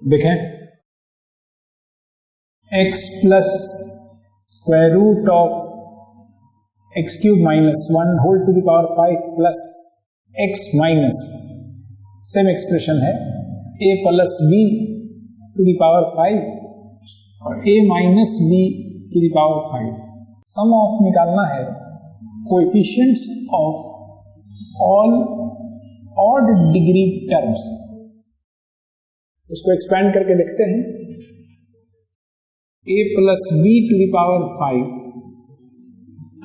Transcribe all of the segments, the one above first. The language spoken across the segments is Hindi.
देखें, x plus square root of x cube minus 1 whole to the power 5 plus x minus, same expression है, a plus b to the power 5 और a minus b to the power 5। Sum of निकालना है coefficients of all odd degree terms. उसको एक्सपेंड करके देखते हैं, a plus b to the power 5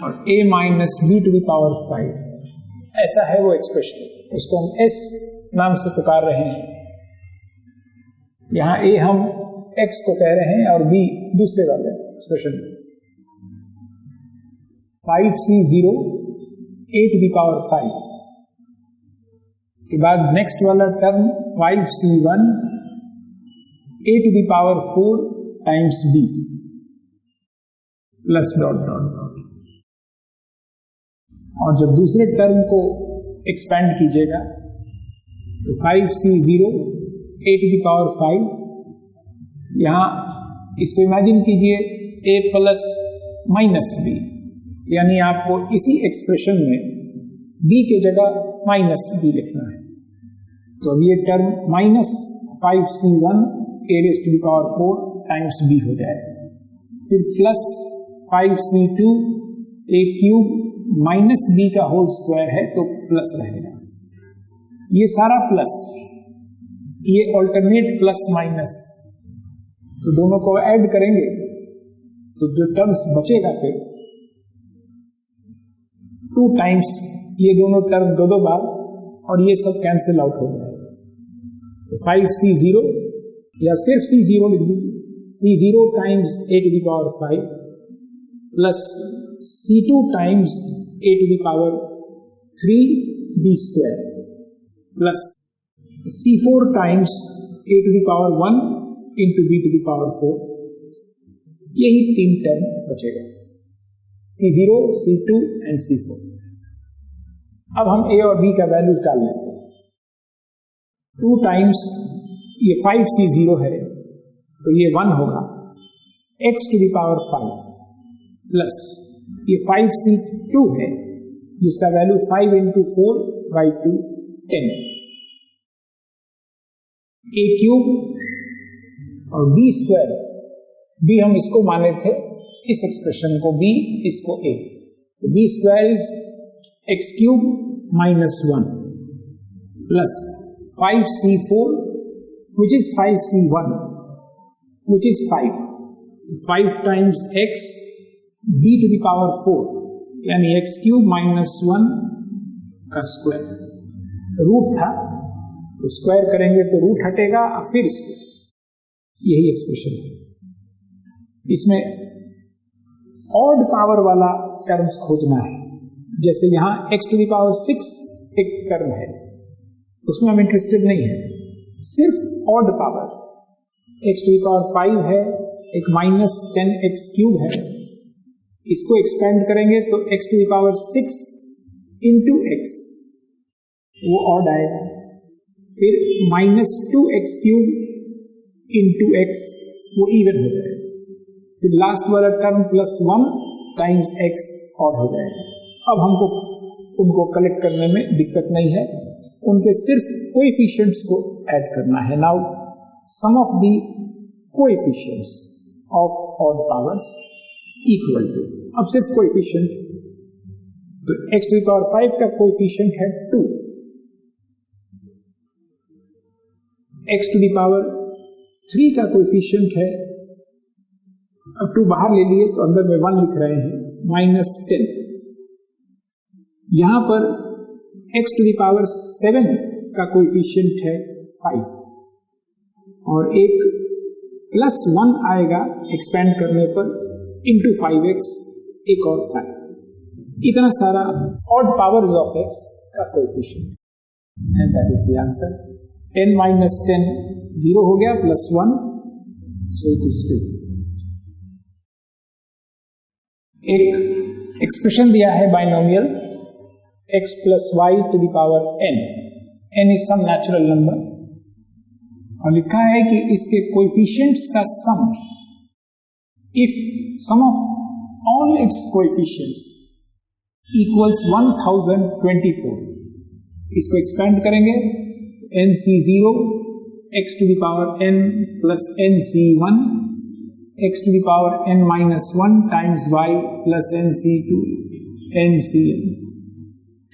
और a minus b to the power 5, ऐसा है वो एक्सप्रेशन। उसको हम s नाम से पुकार रहे हैं। यहां a हम x को कह रहे हैं और b दूसरे वाले expression 5c0 a to the power 5 के बाद नेक्स्ट वाला term 5c1 a to the power 4 times b plus dot dot dot. और जब दूसरे टर्म को एक्सपेंड कीजिएगा तो 5c0 a to the power 5, यहां इसको इमेजिन कीजिए a प्लस माइनस b, यानी आपको इसी एक्सप्रेशन में b के जगह माइनस b लिखना है। तो अब ये term minus 5c1 a raise to the power 4 times b हो जाएगा। फिर plus 5c2 a cube minus b का होल स्क्वायर है तो प्लस रहेगा। ये सारा प्लस, ये ऑल्टरनेट प्लस माइनस, तो दोनों को ऐड करेंगे तो जो टर्म्स बचेगा फिर 2 टाइम्स ये दोनों टर्म दो बार, और ये सब कैंसिल आउट हो जाएगा। तो 5c0 या सिर्फ c0 लिख दीजिए, c0 times a to the power 5 plus c2 times a to the power 3b square plus c4 times a to the power 1 into b to the power 4। यही 3 टर्म बचेगा, c0, c2 एंड c4। अब हम a और b का वैल्यूज डाल लेते हैं। 2 टाइम्स ये 5c0 है तो ये 1 होगा, x to the power 5 plus ये 5c2 है जिसका value 5 into 4 by 2 10, a cube और b स्क्वायर, b हम इसको माने थे, इस एक्सप्रेशन को b, इसको a, तो b square is x cube minus 1 plus 5c4 which is 5c1 which is 5 times x b to the power 4, यानी x क्यूब माइनस 1 का स्क्वायर। रूट था तो स्क्वायर करेंगे तो रूट हटेगा और फिर स्क्वायर, यही एक्सप्रेशन है। इसमें ऑड पावर वाला टर्म्स खोजना है, जैसे यहां x टू द पावर 6 एक टर्म है, उसमें हम इंटरेस्टेड नहीं है, सिर्फ odd power x to the power 5 है, एक माइनस 10x क्यूब है, इसको एक्सपेंड करेंगे तो x to the power 6 into x, वो ऑड आएगा। फिर minus 2x cube into x, वो इवन हो जाएगा। फिर लास्ट वाला term plus 1 times x odd हो जाएगा। अब हमको उनको कलेक्ट करने में दिक्कत नहीं है, उनके सिर्फ कोएफिशिएंट्स को ऐड करना है। Now sum of the coefficients of odd powers equal to, अब सिर्फ कोएफिशिएंट, तो x टू द पावर 5 का कोएफिशिएंट है 2, x टू द पावर 3 का कोएफिशिएंट है, अब 2 बाहर ले लिए तो अंदर में 1 लिख रहे हैं, माइनस 10। यहां पर x टू द पावर 7 का कोएफिशिएंट है 5 और एक प्लस 1 आएगा एक्सपेंड करने पर इंटू 5x, एक और 5। इतना सारा ऑड पावर्स ऑफ x का coefficient, and that is the answer. 10 minus 10 0 हो गया, प्लस 1 सो इट इज 2। एक एक्सप्रेशन दिया है binomial x plus y to the power n, n is some natural number, और लिखा है कि इसके कोएफिशिएंट्स का sum, if sum of all its coefficients equals 1024, इसको एक्सपेंड करेंगे nc0 x to the power n plus nc1 x to the power n minus 1 times y plus nc2 ncn।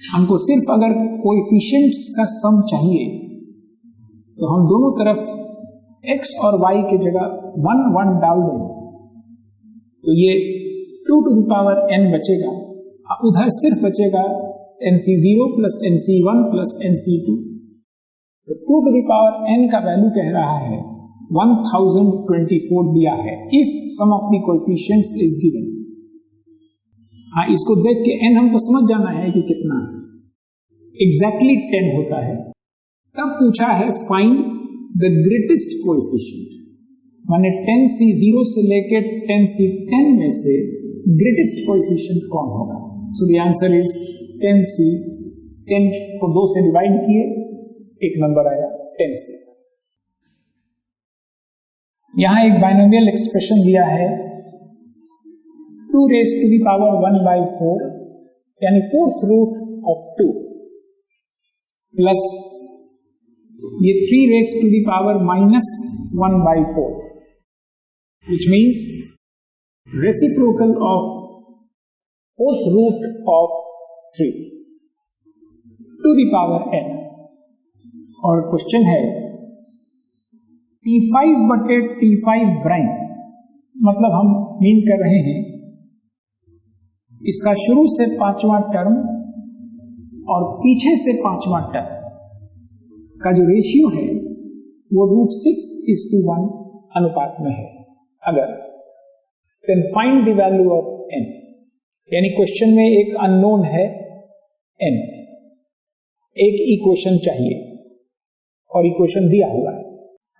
हमको सिर्फ अगर कोएफिशिएंट्स का सम चाहिए तो हम दोनों तरफ x और y की जगह 1 1 डाल दें तो ये 2 to the power n बचेगा। उधर सिर्फ बचेगा nc0 plus nc1 plus nc2। तो 2 to the power n का वैल्यू कह रहा है 1024 दिया है if sum of the coefficients is given. हाँ, इसको देख के n हमको समझ जाना है कि कितना है, एग्जैक्टली 10 होता है। तब पूछा है फाइंड द ग्रेटेस्ट कोएफिशिएंट, माने 10c0 से लेकर 10c10 में से ग्रेटेस्ट कोएफिशिएंट कौन होगा। So the answer is 10c, 10 को 2 से डिवाइड किए, एक नंबर आया 10c। यहां एक बाइनोमियल एक्सप्रेशन दिया है 2 raised to the power 1/4 यानी 4th root of 2 प्लस ये 3 raised to the power minus 1/4 which means reciprocal of 4th root of 3 to the power n। और क्वेश्चन है T5 बटे T5 प्राइम, मतलब हम मीन कर रहे हैं इसका शुरू से 5वां टर्म और पीछे से 5वां टर्म का जो रेशियो है वो √6:1 अनुपात में है। अगर then find the value of n, यानी क्वेश्चन में एक अननोन है n, एक इक्वेशन चाहिए और इक्वेशन दिया हुआ है,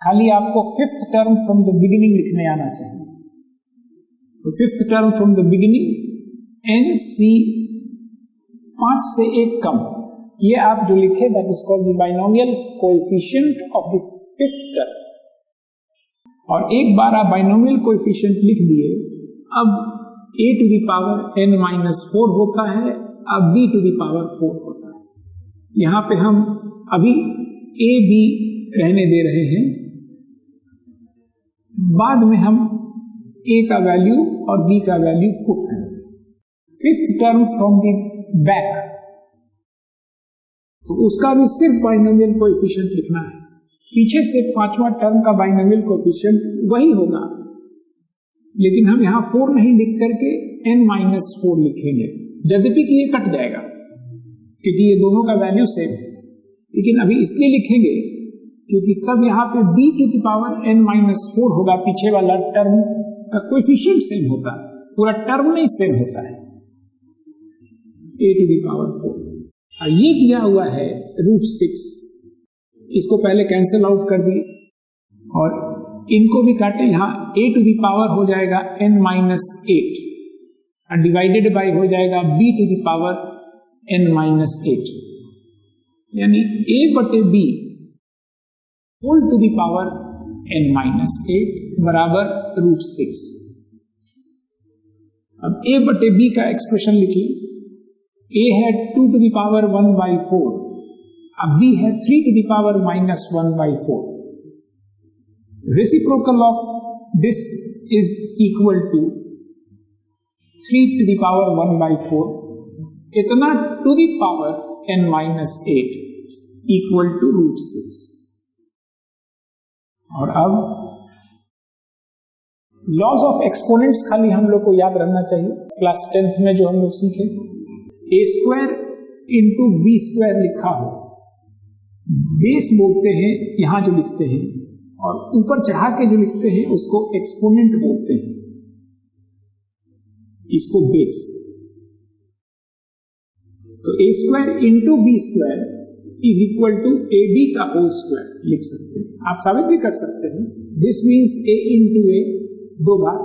खाली आपको 5th term from the beginning लिखने आना चाहिए। तो 5th term from the beginning nc 5 से 1 कम, ये आप जो लिखे that is called the binomial coefficient of the 5th term. और एक बार आप बाइनोमियल कोएफिशिएंट लिख दिए, अब a to the power n minus 4 होता है, अब b to the power 4 होता है। यहां पे हम अभी a b रहने दे रहे हैं, बाद में हम a का वैल्यू और b का वैल्यू पुट करेंगे। 5th term from the back, तो उसका भी सिर्फ बाइनोमियल कोएफिशिएंट लिखना है, पीछे से 5वां टर्म का बाइनोमियल कोएफिशिएंट वही होगा, लेकिन हम यहां 4 नहीं लिख करके n-4 लिखेंगे, यद्यपि कि ये कट जाएगा क्योंकि ये दोनों का वैल्यू सेम है, लेकिन अभी इसलिए लिखेंगे क्योंकि तब यहां पे b to the power n-4 होगा, पीछे वाला टर्म का कोएफिशिएंट सेम होता है, पूरा टर्म नहीं सेम होता है, a to the power 4। और ये दिया हुआ है √6, इसको पहले कैंसिल आउट कर दिए और इनको भी काटे, यहां a to the power हो जाएगा n-8 और डिवाइडेड बाय हो जाएगा b to the power n-8, यानी a बटे b whole to the power n-8 बराबर √6। अब a बटे b का एक्सप्रेशन लिखिए, a है 2 to the power 1/4, अब b है 3 to the power -1/4। Reciprocal of this is equal to 3 to the power 1/4, इतना to the power n-8 equal to √6। और अब लॉज ऑफ एक्सपोनेंट्स खाली हम लोग को याद रखना चाहिए, क्लास 10th में जो हम लोग सीखे, a² × b² लिखा हो, बेस बोलते हैं यहां जो लिखते हैं, और ऊपर चढ़ा के जो लिखते हैं उसको एक्सपोनेंट बोलते हैं, इसको बेस। तो a² × b² is equal to ab का होल स्क्वायर लिख सकते हैं। आप साबित भी कर सकते हैं, दिस मीन्स a × a 2 बार,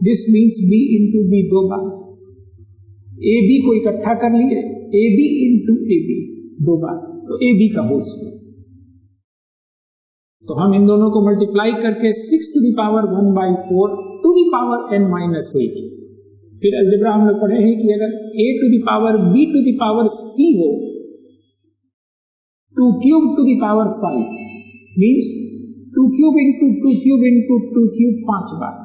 दिस मीन्स b × b 2 बार, ab को इकट्ठा कर लिए, ab × ab 2 बार, तो ab का होल स्क्वायर। तो हम इन दोनों को मल्टीप्लाई करके 6 to the power 1/4 to the power n minus 8। फिर अलजेब्रा हम लोग पढ़े हैं कि अगर a to the power b to the power c हो, 2 cube to the power 5 means 2 cube into 2 cube into 2 cube 5 बार,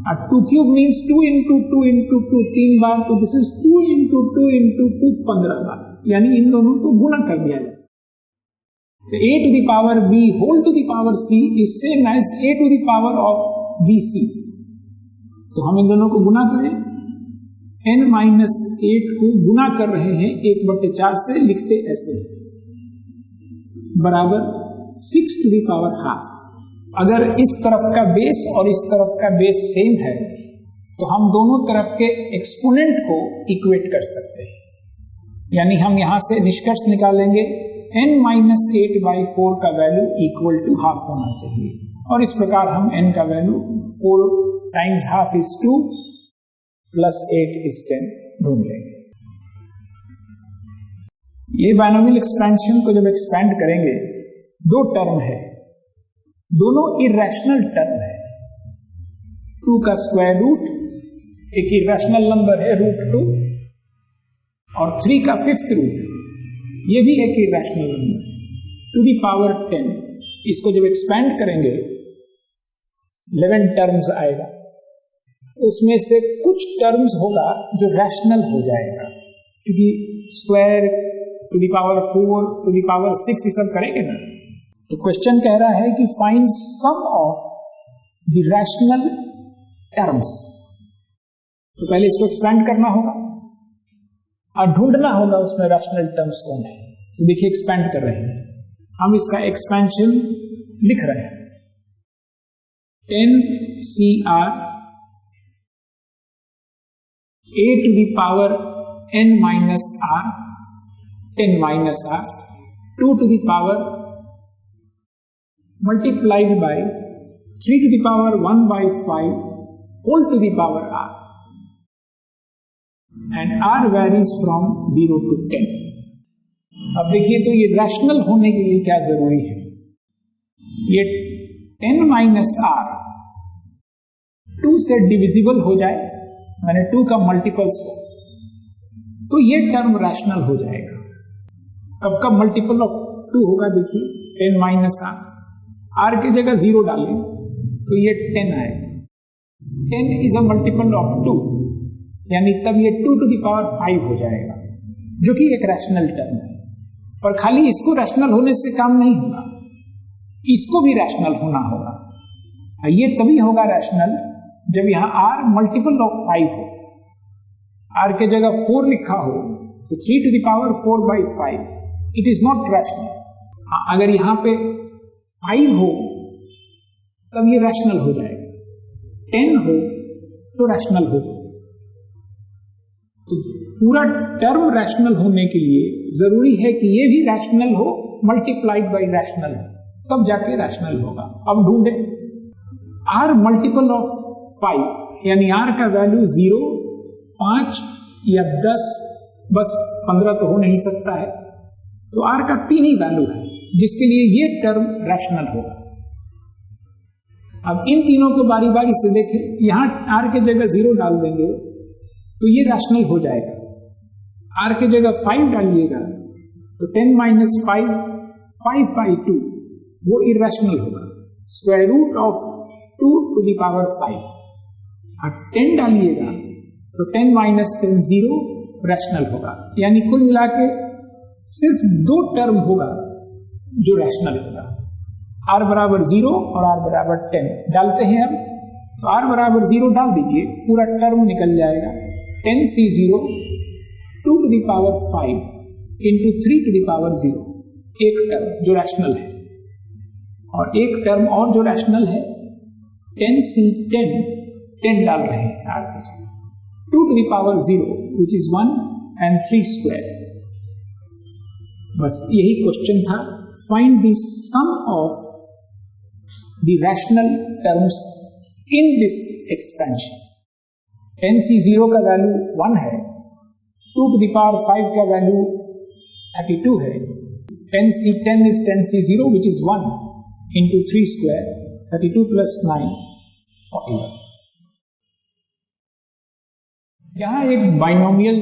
और 2 cube means 2 into 2 into 2 3 बार, तो दिस इज 2 into 2 into 2 15 बार, यानी इन दोनों को गुना कर दिया जाए। तो a to the power b whole to the power c is same as a to the power of bc। तो हम इन दोनों को गुना करें, n minus 8 को गुना कर रहे हैं 1/4 से, लिखते ऐसे बराबर 6 to the power half। अगर इस तरफ का बेस और इस तरफ का बेस सेम है तो हम दोनों तरफ के एक्सपोनेंट को इक्वेट कर सकते हैं, यानी हम यहां से निष्कर्ष निकालेंगे n minus 8/4 का वैल्यू इक्वल टू हाफ होना चाहिए, और इस प्रकार हम n का value 4 times half is 2 plus 8 is 10 ढूंढ लेंगे। ये बायनोमियल एक्सपेंशन को जब एक्सपेंड करेंगे, दो टर्म है, दोनों इरेशनल टर्म है। 2 का स्क्वायर रूट एक इरेशनल नंबर है √2, और 3 का 5th रूट ये भी एक irrational number to the power 10। इसको जब एक्सपेंड करेंगे 11 टर्म्स आएगा, उसमें से कुछ टर्म्स होगा जो रैशनल हो जाएगा, क्योंकि square to the power 4 to the power 6 ये सब करेंगे ना। तो क्वेश्चन कह रहा है कि find sum of the rational terms. तो पहले इसको एक्सपेंड करना होगा और ढूंढना होगा उसमें रैशनल टर्म्स कौन है। तो देखिए एक्सपेंड कर रहे हैं हम, इसका एक्सपेंशन लिख रहे हैं 10CR a to the power n minus r 10 minus r 2 to the power multiplied by 3 to the power 1/5 whole to the power r, and r varies from 0 to 10। अब देखिए तो ये रैशनल होने के लिए क्या जरूरी है, ये 10 minus r 2 से डिविजिबल हो जाए, माने 2 का मल्टीपल्स हो, तो ये टर्म रैशनल हो जाएगा। कब कब मल्टीपल ऑफ 2 होगा, देखिए 10 minus r, r की जगह 0 डालें तो ये 10 आएगा। 10 इज अ मल्टीपल ऑफ 2, यानी तब ये 2 to the power 5 हो जाएगा, जो कि एक रैशनल टर्म है। और खाली इसको रैशनल होने से काम नहीं होगा, इसको भी रैशनल होना होगा। ये तभी होगा रैशनल जब यहां r मल्टीपल ऑफ 5 हो, r के जगह 4 लिखा हो तो 3 to the power 4/5, it is not rational. अगर यहां पे 5 हो तब ये रैशनल हो जाएगा, 10 हो तो रैशनल होगा। तो पूरा टर्म रैशनल होने के लिए जरूरी है कि ये भी रैशनल हो मल्टीप्लाइड बाय रैशनल हो, तब जाके रैशनल होगा। अब ढूंढे r मल्टीपल ऑफ 5, यानी r का वैल्यू 0, 5 या 10, बस 15 तो हो नहीं सकता है, तो r का 3 ही वैल्यू है जिसके लिए ये टर्म रैशनल होगा। अब इन तीनों को बारी बारी से देखें, यहां r के जगह 0 डाल देंगे तो ये रैशनल हो जाएगा। r के जगह 5 डालिएगा तो 10 minus 5 5/2, वो इरेशनल होगा। Square root of 2 to the power 5, और 10 डालिएगा तो 10 minus 10 0 रैशनल होगा। यानी कुल मिला के सिर्फ 2 टर्म होगा जो रैशनल होगा, r बराबर 0 और r बराबर 10 डालते हैं हम, तो r बराबर 0 डाल दीजिए, पूरा टर्म निकल जाएगा 10C0 2 to the power 5 into 3 to the power 0, एक टर्म जो रैशनल है। और एक टर्म और जो रैशनल है 10C10, 10 डाल रहे हैं r के जगह, 2 to the power 0 which is 1 and 3 square। बस यही क्वेश्चन था, find the sum of the rational terms in this expansion. 10C0 का वैल्यू 1 है, 2 to the power 5 का वैल्यू 32 है, 10 is 10C0, which is 1 into 3 square, 32 plus 9, 41. यहां एक बाइनोमियल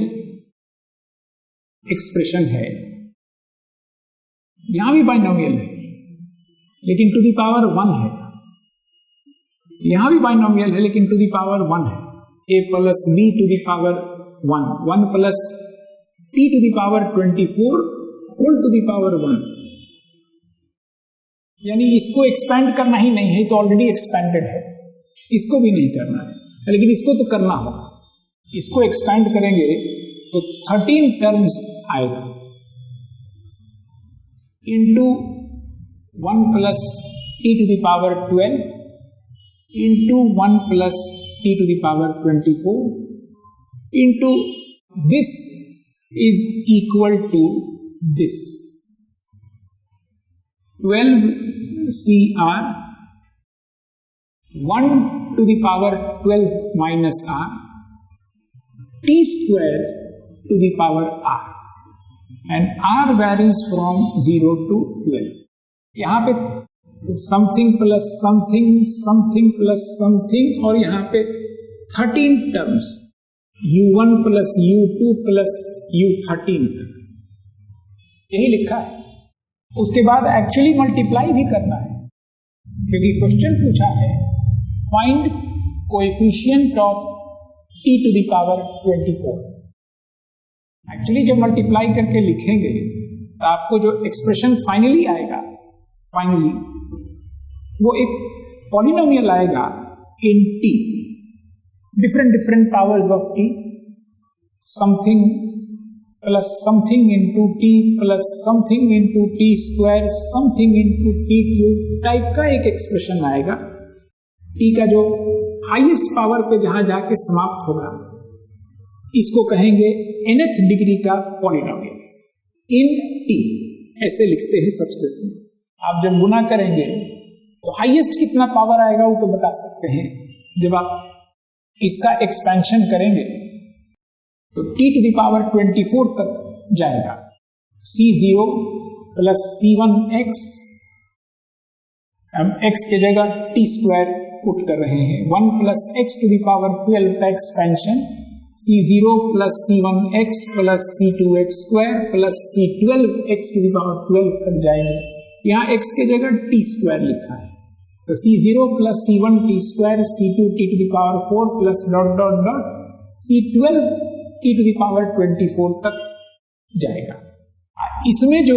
एक्सप्रेशन है, यहां भी बाइनोमियल है लेकिन टू द पावर 1 है, यहां भी बाइनोमियल है लेकिन टू द पावर 1 है, a plus b to the power 1, 1 plus t to the power 24 whole to the power 1, यानी इसको एक्सपेंड करना ही नहीं है, तो ऑलरेडी एक्सपेंडेड है, इसको भी नहीं करना है, लेकिन इसको तो करना होगा। इसको एक्सपेंड करेंगे तो 13 टर्म्स आएगा into 1 plus t to the power 12 into 1 plus t to the power 24 into this is equal to this 12 CR 1 to the power 12 minus R T square to the power R and R varies from 0 to 12। यहाँ पे something plus something something plus something और यहाँ पे 13 terms U1 plus U2 plus U13 यही लिखा है। उसके बाद एक्चुअली मल्टीप्लाई भी करना है, क्योंकि क्वेश्चन पूछा है find coefficient of t to the power 24। Actually जब मल्टीप्लाई करके लिखेंगे तो आपको जो एक्सप्रेशन फाइनली आएगा, फाइनली वो एक पॉलिनोमियल आएगा in T, different powers of T, something plus something into T plus something into T square something into T cube type का एक एक्सप्रेशन आएगा। टी का जो हाईएस्ट पावर पे जहां जाके समाप्त होगा इसको कहेंगे nth डिग्री का पॉलिनोमियल इन टी, ऐसे लिखते हैं संस्कृत में। आप जब गुना करेंगे तो हाईएस्ट कितना पावर आएगा वो तो बता सकते हैं, जब आप इसका एक्सपेंशन करेंगे तो t टू द पावर 24 तक जाएगा। C0 प्लस C1x, हम x के जगह t स्क्वायर पुट कर रहे हैं, 1 plus x to the power 12 का expansion, C0 plus C1x plus C2x square plus C12x to the power 12 तक जाएंगे। यहाँ x के जगह t स्क्वायर लिखा है, तो C0 plus C1 t square, C2 t to the power 4 plus dot dot dot C12 t to the power 24 तक जाएगा। इसमें जो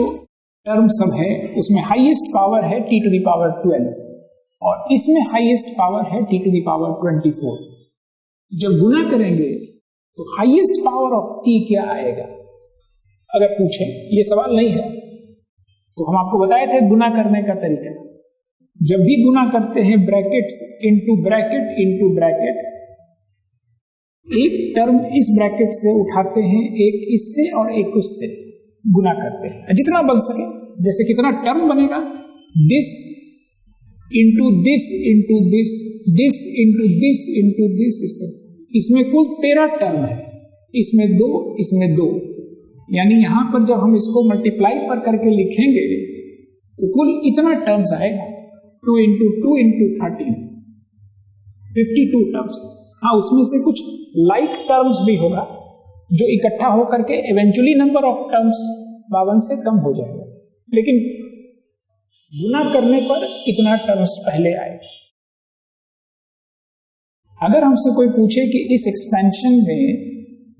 टर्म सब है उसमें हाईएस्ट पावर है टी टू द पावर 12 और इसमें हाईएस्ट पावर है टी टू द पावर 24। जब गुना करेंगे तो हाईएस्ट पावर ऑफ टी क्या आएगा, अगर पूछे, ये सवाल नहीं है तो हम आपको बताए थे गुना करने का तरीका। जब भी गुना करते हैं ब्रैकेट्स इंटू ब्रैकेट, एक टर्म इस ब्रैकेट से उठाते हैं, एक इससे और एक उससे गुना करते हैं जितना बन सके। जैसे कितना टर्म बनेगा, this into this into this, this into this into this, इसमें कुल 13 टर्म है, इसमें 2 इसमें 2, यानी यहां पर जब हम इसको मल्टीप्लाई पर करके लिखेंगे तो कुल इतना टर्म्स आएगा, 2 इंटू 2 इंटू 13, 52 टर्म्स। हाँ, उसमें से कुछ लाइक टर्म्स भी होगा जो इकट्ठा होकर के इवेंचुअली नंबर ऑफ टर्म्स 52 से कम हो जाएगा, लेकिन गुना करने पर इतना टर्म्स पहले आएगा। अगर हमसे कोई पूछे कि इस एक्सपेंशन में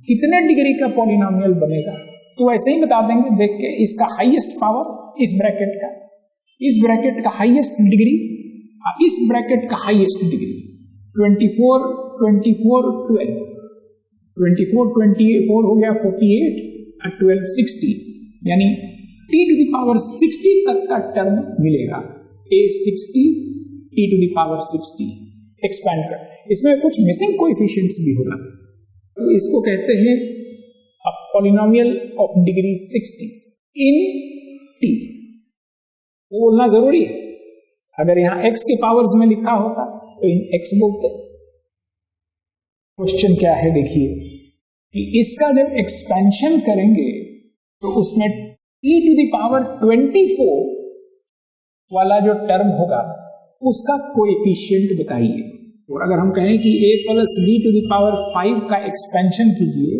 कितने डिग्री का पॉलिनोमियल बनेगा तो ऐसे ही बता देंगे, देख के इसका हाईएस्ट पावर इस ब्रैकेट का, इस ब्रैकेट का हाईएस्ट डिग्री, इस ब्रैकेट का हाईएस्ट डिग्री, 24 24 12, 24 24 हो गया 48 और 12 60, यानी t टू द पावर 60 तक का टर्म मिलेगा, a60 t to the power 60 expand कर। इसमें कुछ मिसिंग कोएफिशिएंट्स भी होगा, तो इसको कहते हैं polynomial of degree 60 in t। वो बोलना जरूरी है, अगर यहाँ x के पावर्स में लिखा होता तो इन x बोलते। क्वेश्चन क्या है देखिए कि इसका जब एक्सपेंशन करेंगे तो उसमें e टू द पावर 24 वाला जो टर्म होगा उसका कोएफिशिएंट बताइए। और अगर हम कहें कि a plus b to the power 5 का एक्सपेंशन कीजिए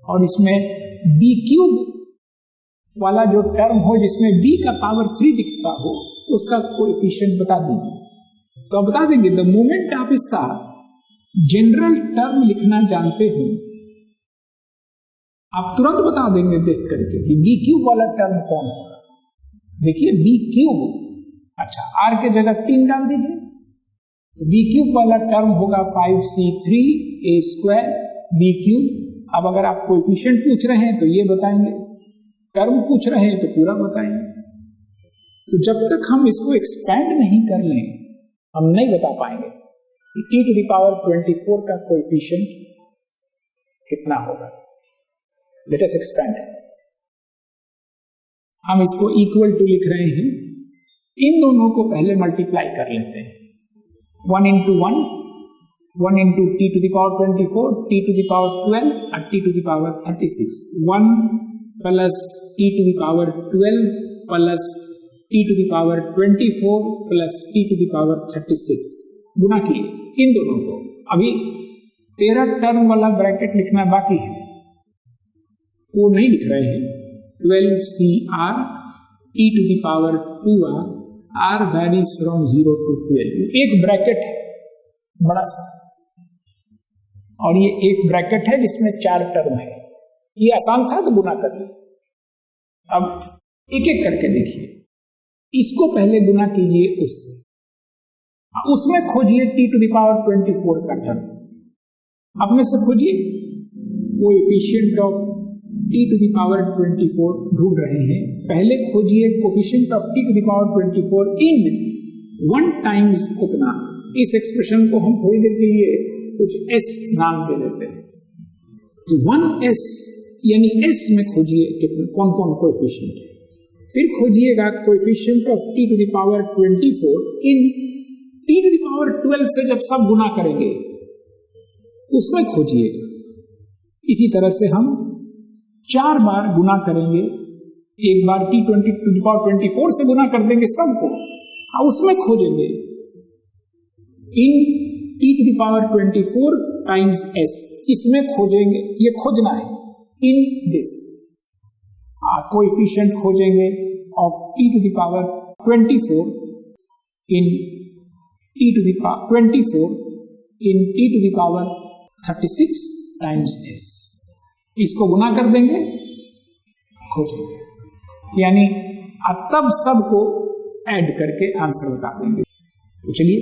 और इसमें b क्यूब वाला जो टर्म हो जिसमें b का पावर 3 दिखता हो उसका कोएफिशिएंट बता दीजिए। तो आप बता देंगे द मोमेंट आप इसका जनरल टर्म लिखना जानते हो आप तुरंत बता देंगे देख करके कि b क्यूब वाला टर्म कौन होगा। देखिए b क्यूब, अच्छा r के जगह 3 डाल दीजिए तो b क्यूब वाला टर्म होगा 5c3 a square b cube. अब अगर आप कोएफिशिएंट पूछ रहे हैं तो ये बताएंगे, टर्म पूछ रहे हैं तो पूरा बताएंगे। तो जब तक हम इसको एक्सपैंड नहीं कर लें हम नहीं बता पाएंगे कि e टू द पावर 24 का कोएफिशिएंट कितना होगा। Let us expand. हम इसको इक्वल टू लिख रहे हैं, इन दोनों को पहले मल्टीप्लाई कर लेते हैं। 1 into 1, 1 into t to the power 24, t to the power 12 और t to the power 36। 1 plus t to the power 12 plus t to the power 24 plus t to the power 36 गुना किए इन दोनों को। अभी 13 टर्म वाला ब्रैकेट लिखना बाकी है, वो नहीं लिख रहे हैं। 12cr t to the power 2r, r varies from 0 to 12। एक ब्रैकेट है बड़ा सा और ये एक ब्रैकेट है जिसमें 4 टर्म है। ये आसान था तो गुना कर लिया। अब एक एक करके देखिए, इसको पहले गुना कीजिए उससे, उसमें खोजिए t टू द पावर 24 का टर्म। अपने से खोजिए coefficient of t to the power 24 ढूंढ रहे हैं। पहले खोजिए coefficient of t to the power 24 in 1 times उतना। इस एक्सप्रेशन को हम थोड़ी देर के लिए कुछ s नाम दे देते हैं। तो 1s यानी s में खोजिए कितने कौन कौन कोएफिशिएंट है। फिर खोजिएगा coefficient of t to the power 24 in t to the power 12 से जब सब गुना करेंगे उसमें खोजिएगा। इसी तरह से हम 4 बार गुना करेंगे। एक बार t टू द पावर 24 से गुना कर देंगे सबको और उसमें खोजेंगे in t to the power 24 times s। इसमें खोजेंगे, ये खोजना है इन दिस। कोएफिशिएंट खोजेंगे of t to the power 24 in t to the power 24 in t to the power 36 times s। इसको गुना कर देंगे, खोजेंगे, यानी तब सबको ऐड करके आंसर बता देंगे। तो चलिए,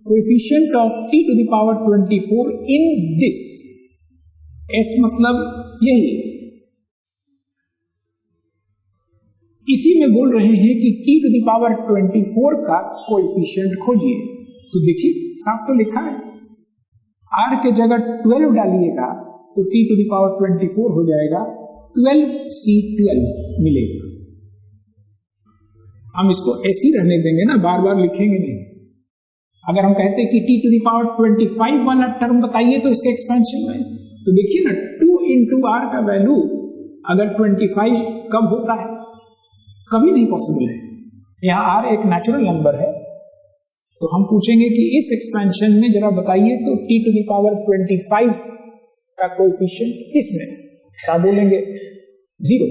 coefficient of t to the power 24 in this, s मतलब यही, इसी में बोल रहे हैं कि t टू द पावर 24 का कोएफिशिएंट खोजिए। तो देखिए साफ तो लिखा है, r के जगह 12 डालिएगा तो t टू द पावर 24 हो जाएगा, 12c12 मिलेगा। हम इसको ऐसे ही रहने देंगे ना, बार बार लिखेंगे नहीं। अगर हम कहते हैं कि t टू द पावर 25 वाला टर्म बताइए तो इसके एक्सपेंशन में, तो देखिए ना 2 into r का वैल्यू अगर 25 कब होता है, कभी नहीं पॉसिबल है। यहाँ r एक नेचुरल नंबर है, तो हम पूछेंगे कि इस एक्सपेंशन में जरा बताइए तो t टू द पावर 25 का कोएफिशिएंट किसमें, क्या बोलेंगे 0।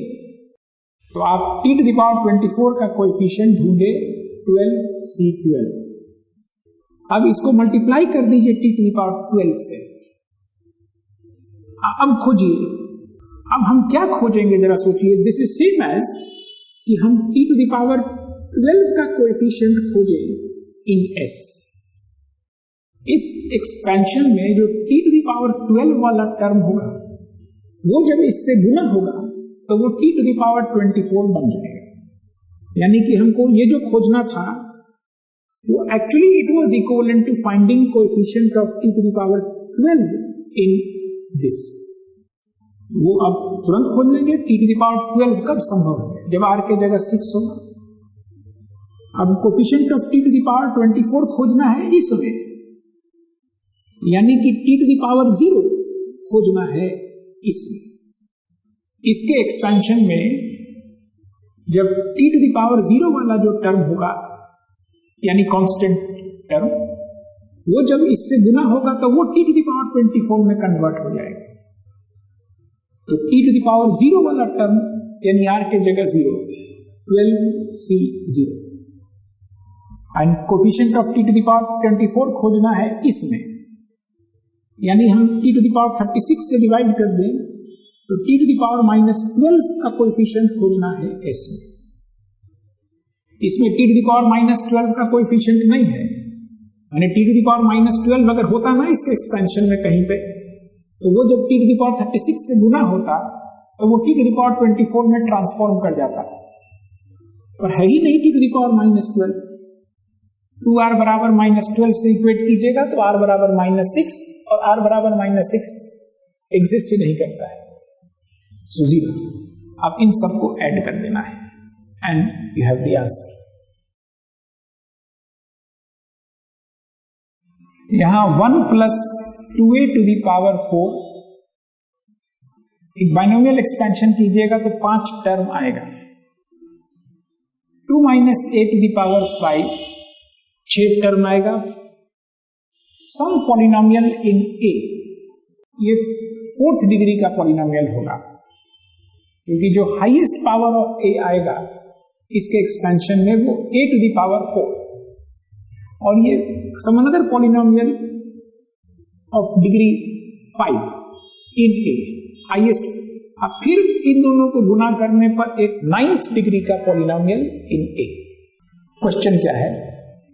तो आप t टू द पावर 24 का कोएफिशिएंट ढूंढे 12c12। अब इसको मल्टीप्लाई कर दीजिए t टू द पावर 12 से। अब खोजिए, अब हम क्या खोजेंगे जरा सोचिए। दिस इज सेम एज कि हम t टू द पावर 12 का कोएफिशिएंट खोजें इन s। इस एक्सपेंशन में जो t टू द पावर 12 वाला टर्म होगा वो जब इससे गुना होगा तो वो t टू द पावर 24 बन जाएगा। यानी कि हमको ये जो खोजना था वो actually it was equivalent to finding coefficient of t to the power 12 in this. वो अब तुरंत खोज लेंगे t टू द पावर 12 कब संभव है, जब r के जगह 6 होगा। अब coefficient of t to the power 24 खोजना है इसमें, यानी कि t टू द पावर 0 खोजना है इसमें। इसके एक्सपेंशन में जब t टू द पावर 0 वाला जो टर्म होगा यानी कांस्टेंट टर्म, वो जब इससे गुना होगा तो वो t टू द पावर 24 में कन्वर्ट हो जाएगा। तो t टू द पावर 0 वाला टर्म यानी r के जगह 0, 12c0, and coefficient of t to the power 24 खोजना है इसमें, यानी हम t टू द पावर 36 से डिवाइड कर दें तो t टू द पावर -12 का कोफिशिएंट खोजना है इसमें। इसमें t टू द पावर -12 का कोफिशिएंट नहीं है, यानी t टू द पावर -12 अगर होता ना इसके एक्सपेंशन में कहीं पे, तो वो जब t टू द पावर 36 से गुना होता तो वो t टू द पावर 24 में ट्रांसफॉर्म कर जाता, पर है ही नहीं t to the power -12। 2r बराबर -12 से इक्वेट कीजिएगा तो r बराबर -6 और r बराबर -6 एग्जिस्ट ही नहीं करता है, सो 0। अब इन सबको ऐड कर देना है and you have the answer. यहां 1 plus 2a to the power 4, एक बाइनोमियल एक्सपेंशन कीजिएगा तो 5 टर्म आएगा। 2 minus a to the power 5, 6 term आएगा। सम पॉलिनोमियल इन a, ये 4th डिग्री का पॉलिनोमियल होगा, क्योंकि जो हाईएस्ट पावर ऑफ a आएगा इसके एक्सपेंशन में वो a टू द पावर 4, और ये some another polynomial of degree 5 in a, highest. अब फिर इन दोनों को गुना करने पर एक 9th डिग्री का पॉलिनोमियल इन a। क्वेश्चन क्या है?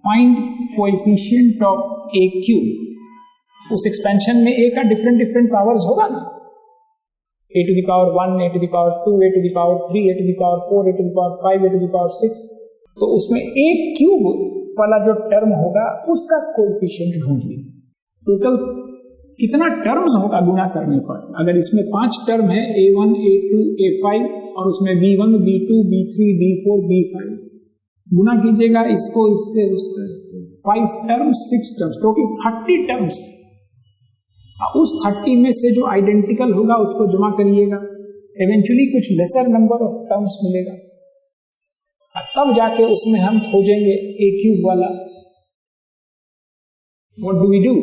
Find coefficient of a cube. उस एक्सपेंशन में a का डिफरेंट पावर्स होगा ना, a to the power 1, a to the power 2, a to the power 3, a to the power 4, a to the power 5, a to the power 6। तो उसमें a क्यूब वाला जो टर्म होगा उसका कोएफिशिएंट ढूंढिए। टोटल कितना टर्म्स होगा गुना करने पर? अगर इसमें 5 टर्म है, a1, a2, a5, और उसमें b1, b2, b3, b4, b5, गुना कीजिएगा इसको इससे, 5 टर्म्स 6 टर्म्स, टोटल 30 टर्म्स। उस 30 में से जो आइडेंटिकल होगा उसको जमा करिएगा, इवेंचुअली कुछ लेसर नंबर ऑफ टर्म्स मिलेगा, तब जाके उसमें हम खोजेंगे a क्यूब वाला। What do we do?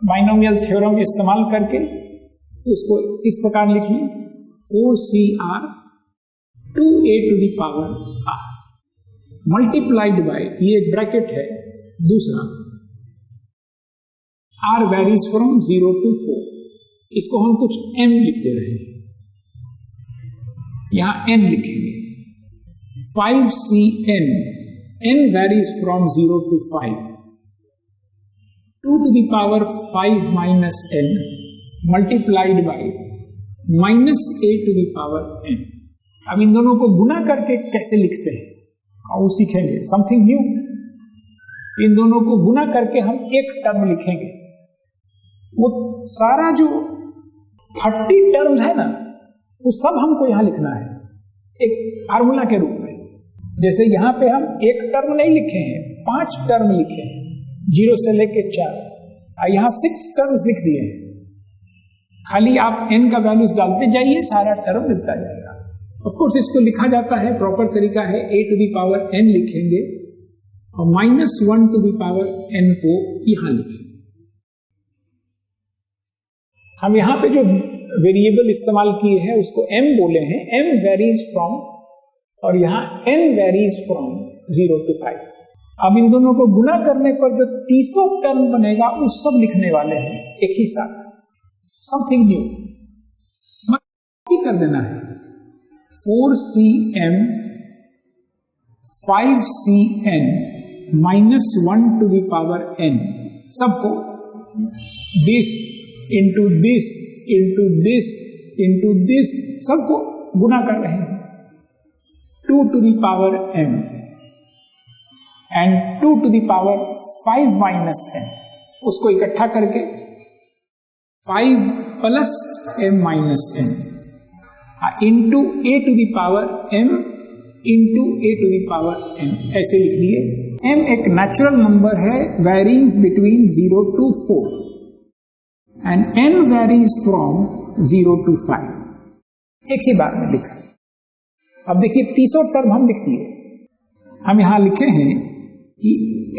Binomial theorem इस्तेमाल करके उसको इस प्रकार लिख लें, 4cr 2a to the power r multiplied by, ये एक ब्रैकेट है, दूसरा r वेरीज फ्रॉम 0 to 4, इसको हम कुछ m लिख दे रहे हैं, यहां n लिखेंगे। 5cn, n varies from 0 to 5, 2 to the power 5 minus n multiplied by minus a to the power n। अब इन दोनों को गुना करके कैसे लिखते हैं वो सीखेंगे, समथिंग न्यू। इन दोनों को गुना करके हम एक टर्म लिखेंगे। वो सारा जो 30 टर्म है ना, वो सब हमको यहां लिखना है एक फार्मूला के रूप में। जैसे यहां पे हम एक टर्म नहीं लिखे हैं, 5 टर्म लिखे हैं, 0 से लेके 4, यहां 6 टर्म्स लिख दिए हैं। खाली आप n का वैल्यूज डालते जाइए, सारा टर्म मिलता जाएगा। ऑफ कोर्स इसको लिखा जाता है, प्रॉपर तरीका है, a to the power n लिखेंगे और -1 टू द पावर n को यहां लिखेंगे। हम यहां पे जो वेरिएबल इस्तेमाल किए हैं उसको m बोले हैं, m वेरीज फ्रॉम, और यहां n वेरीज फ्रॉम 0 to 5। अब इन दोनों को गुना करने पर जो 300 टर्म बनेगा वो सब लिखने वाले हैं एक ही साथ, समथिंग न्यू। कॉपी कर देना है, 4cm 5cn -1 to the power n, सबको this into this into this into this, सबको गुना कर रहे हैं। 2 to the power m and 2 to the power 5 minus n, उसको इकट्ठा करके 5 plus m minus n into a to the power m into a to the power n, ऐसे लिख दिए। m एक नेचुरल नंबर है varying between 0 to 4 and n varies from 0 to 5। एक ही बार में लिखा। अब देखिए तीसरा टर्म हम लिख दिए। हम यहां लिखे हैं कि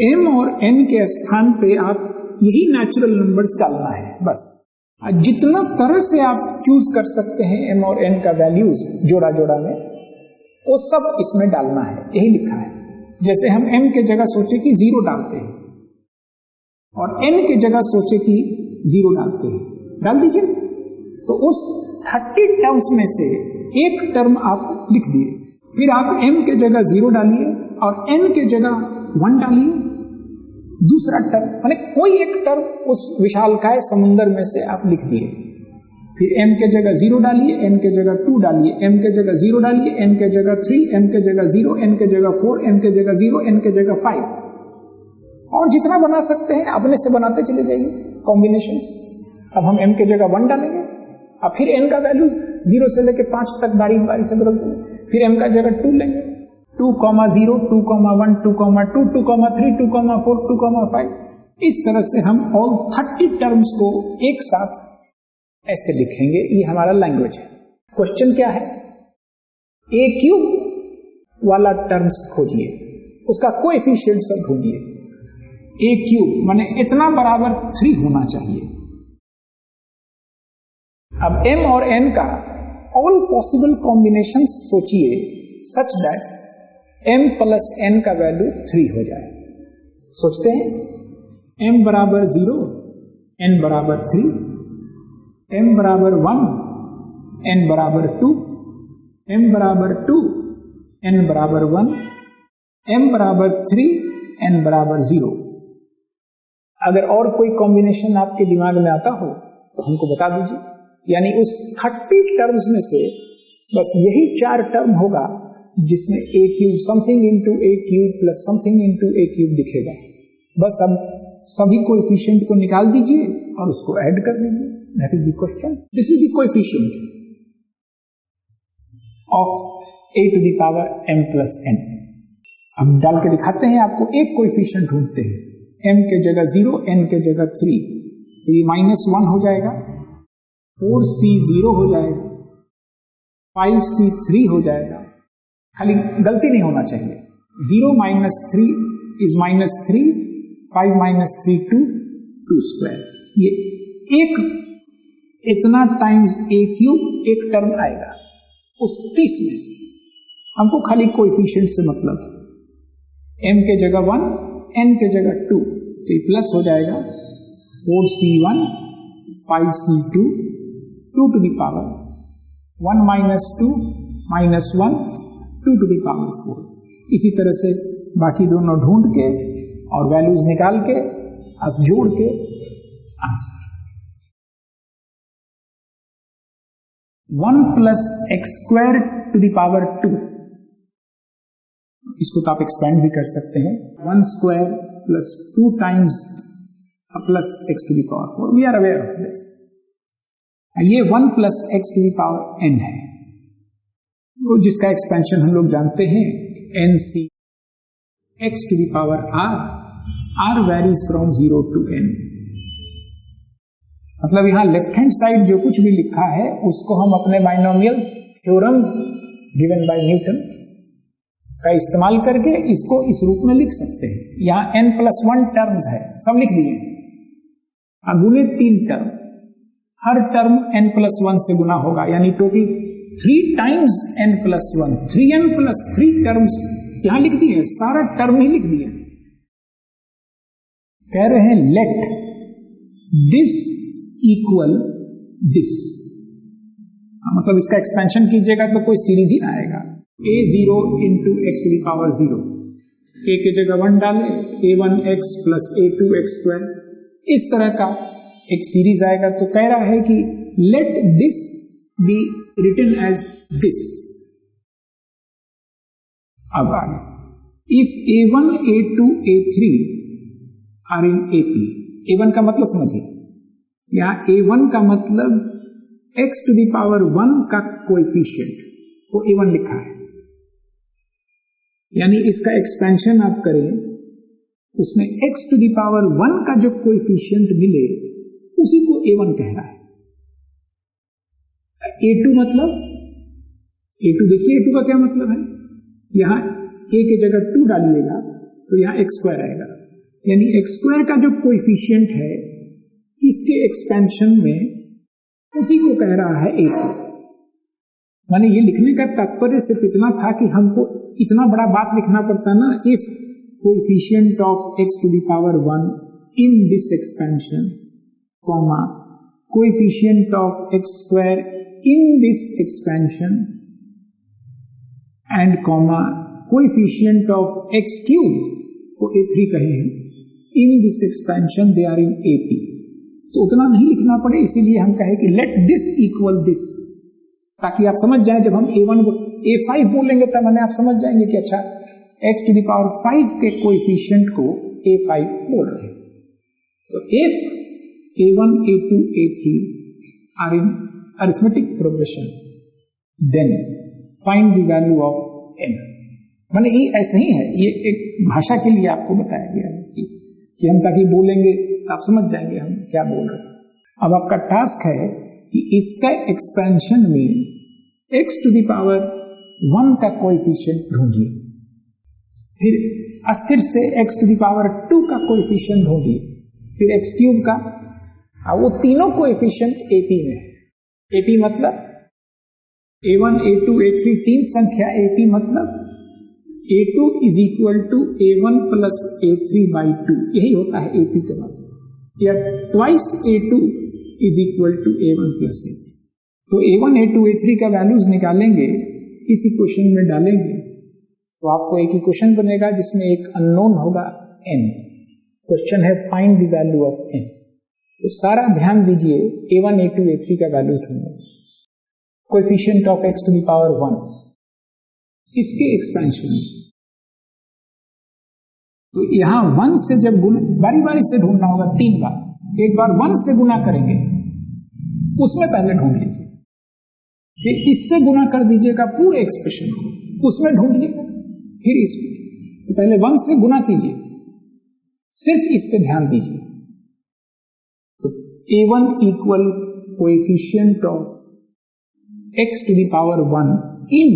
m और n के स्थान पे आप यही नेचुरल नंबर्स डालना है बस। जितना तरह से आप चूज कर सकते हैं m और n का वैल्यूज जोड़ा जोड़ा में, वो सब इसमें डालना है, यही लिखा है। जैसे हम m के जगह सोचे कि 0 डालते हैं और n के जगह सोचे कि 0 डालते हैं, डाल दीजिए। तो उस 30 टर्म्स में से एक टर्म आप लिख दिए, फिर आप m के जगह 0 डालिए और n के जगह 1 डालिए। दूसरा टर्म माने कोई एक टर्म उस विशालकाय समुद्र में से आप लिख दिए, फिर m के जगह 0 डालिए, n के जगह 2 डालिए, m के जगह 0 डालिए, n के जगह 3, m के जगह 0, n के जगह 4, m के जगह 0, n के जगह 5, और जितना बना सकते हैं अपने से बनाते चले जाइए कॉम्बिनेशंस। अब हम m के जगह 1 डालेंगे, अब फिर n का वैल्यू 0 से लेकर 5 तक बारी बारी से बदल देंगे, फिर m का जगह 2 लेंगे, 2,0, 2,1, 2,2, 2,3, 2,4, 2,5। इस तरह से हम ऑल 30 टर्म्स को एक साथ ऐसे लिखेंगे। ये हमारा लैंग्वेज है। क्वेश्चन क्या है? ए क्यूब वाला टर्म्स खोजिए, उसका कोएफिशिएंट सब ढूंढिए। ए क्यूब माने इतना बराबर 3 होना चाहिए। अब m और n का ऑल पॉसिबल कॉम्बिनेशन सोचिए such that m plus n का वैल्यू 3 हो जाए। सोचते हैं m बराबर 0, n बराबर 3, m बराबर 1, n बराबर 2, m बराबर 2, n बराबर 1, m बराबर 3, n बराबर 0। अगर और कोई कॉम्बिनेशन आपके दिमाग में आता हो तो हमको बता दीजिए। यानी उस 30 टर्म्स में से बस यही 4 टर्म होगा जिसमें a cube something into a cube plus something into a cube दिखेगा। बस अब सभी कोएफिशिएंट को निकाल दीजिए और उसको ऐड कर दीजिए। That is the question. This is the coefficient of a to the power m plus n। अब डाल के दिखाते हैं आपको। एक कोएफिशिएंट ढूंढते हैं, m के जगह 0, n के जगह 3, तो ये -1 हो जाएगा, 4c 0 हो जाएगा, 5c 3 हो जाएगा। खाली गलती नहीं होना चाहिए। 0 माइनस 3 इज -3, 5 माइनस 3 2, 2 स्क्वायर। ये एक इतना टाइम्स a क्यूब एक टर्म आएगा उस 30 में से। हमको खाली कोएफिशिएंट से मतलब है। m के जगह 1, n के जगह 2, तो ये प्लस हो जाएगा 4c1, 5c2, 2 to the power 1 minus 2 minus 1, 2 to the power 4। इसी तरह से बाकी दोनों ढूंढ के और वैल्यूज निकाल के अब जोड़ के answer 1 plus x square to the power 2। इसको तो आप एक्सपेंड भी कर सकते हैं। 1 square plus 2 times plus x to the power 4। We are aware of this. ये 1 plus x to the power n है, तो जिसका एक्सपेंशन हम लोग जानते हैं nc x to the power r varies from 0 to n। मतलब यहां लेफ्ट हैंड साइड जो कुछ भी लिखा है उसको हम अपने binomial theorem given by Newton का इस्तेमाल करके इसको इस रूप में लिख सकते हैं। यहां n प्लस 1 टर्म्स है, सब लिख दिए। गुने 3 टर्म, हर टर्म n प्लस 1 से गुना होगा, यानी total 3 times n plus 1, 3n plus 3 terms यहां लिख दिए, सारा टर्म ही लिख दिए। कह रहे हैं लेट दिस इक्वल दिस, मतलब इसका एक्सपेंशन कीजिएगा तो कोई सीरीज ही ना आएगा। a0 into x to the power 0, a के जगह 1 डाले, a1x प्लस a2x स्क्वायर, इस तरह का एक सीरीज आएगा। तो कह रहा है कि let this be written as this. अब आगे, if a1 a2 a3 are in AP, a1 का मतलब समझिए, यहां a1 का मतलब x टू द पावर 1 का कोएफिशिएंट को a1 लिखा है, यानी इसका एक्सपेंशन आप करें उसमें x टू द पावर 1 का जो कोएफिशिएंट मिले उसी को a1 कह रहा है। a2 मतलब a2 देखिए a2 का क्या मतलब है, यहाँ k के जगह 2 डालिएगा तो यहाँ x स्क्वायर आएगा, यानी x स्क्वायर का जो कोएफिशिएंट है इसके एक्सपेंशन में उसी को कह रहा है a2। माने ये लिखने का तात्पर्य सिर्फ इतना था कि हमको इतना बड़ा बात लिखना पड़ता ना, if coefficient of x to the power 1 in this expansion comma coefficient of x square in this expansion and comma coefficient of x cube को a3 कहे हैं, in this expansion they are in AP। तो उतना नहीं लिखना पड़े, इसीलिए हम कहे कि लेट दिस इक्वल दिस, ताकि आप समझ जाएं जब हम a5 बोलेंगे तब मैंने आप समझ जाएंगे कि अच्छा x टू द पावर 5 के कोएफिशिएंट को a5 बोल रहे हैं। तो if a1 a2 a3 are in arithmetic progression then find the value of n। माने ये ऐसे ही है, ये एक भाषा के लिए आपको बताया गया है कि हम ताकि बोलेंगे तो आप समझ जाएंगे हम क्या बोल रहे हैं। अब आपका टास्क है कि इसका एक्सपेंशन में x टू द पावर 1 का कोएफिशिएंट ढूंढिए, फिर अस्थिर से x टू द पावर 2 का कोएफिशिएंट ढूंढिए, फिर x क्यूब का, वो तीनों कोएफिशिएंट AP में है। AP मतलब a1 a2 a3 तीन संख्या, AP मतलब a2 is equal to a1 plus a3 by 2, यही होता है AP का मतलब, या twice a2 is equal to a1 plus a3। तो a1 a2 a3 का वैल्यूज निकालेंगे, इस इक्वेशन में डालेंगे तो आपको एक इक्वेशन बनेगा जिसमें एक अननोन होगा n। क्वेश्चन है find the value of n। तो सारा ध्यान दीजिए, a1 a2 a3 का वैल्यूज ढूंढो, coefficient of x to the power 1 इसके एक्सपेंशन में। तो यहां 1 से जब गुना, बारी बारी से ढूंढना होगा 3 बार, एक बार 1 से गुना करेंगे उसमें पहले ढूंढ लीजिए, फिर इससे गुना कर दीजिएगा पूरे एक्सप्रेशन को, उसमें ढूंढिएगा, फिर इसमें। तो पहले 1 से गुना कीजिए, सिर्फ इस पे ध्यान दीजिए। तो a1 equal coefficient of x to the power 1 in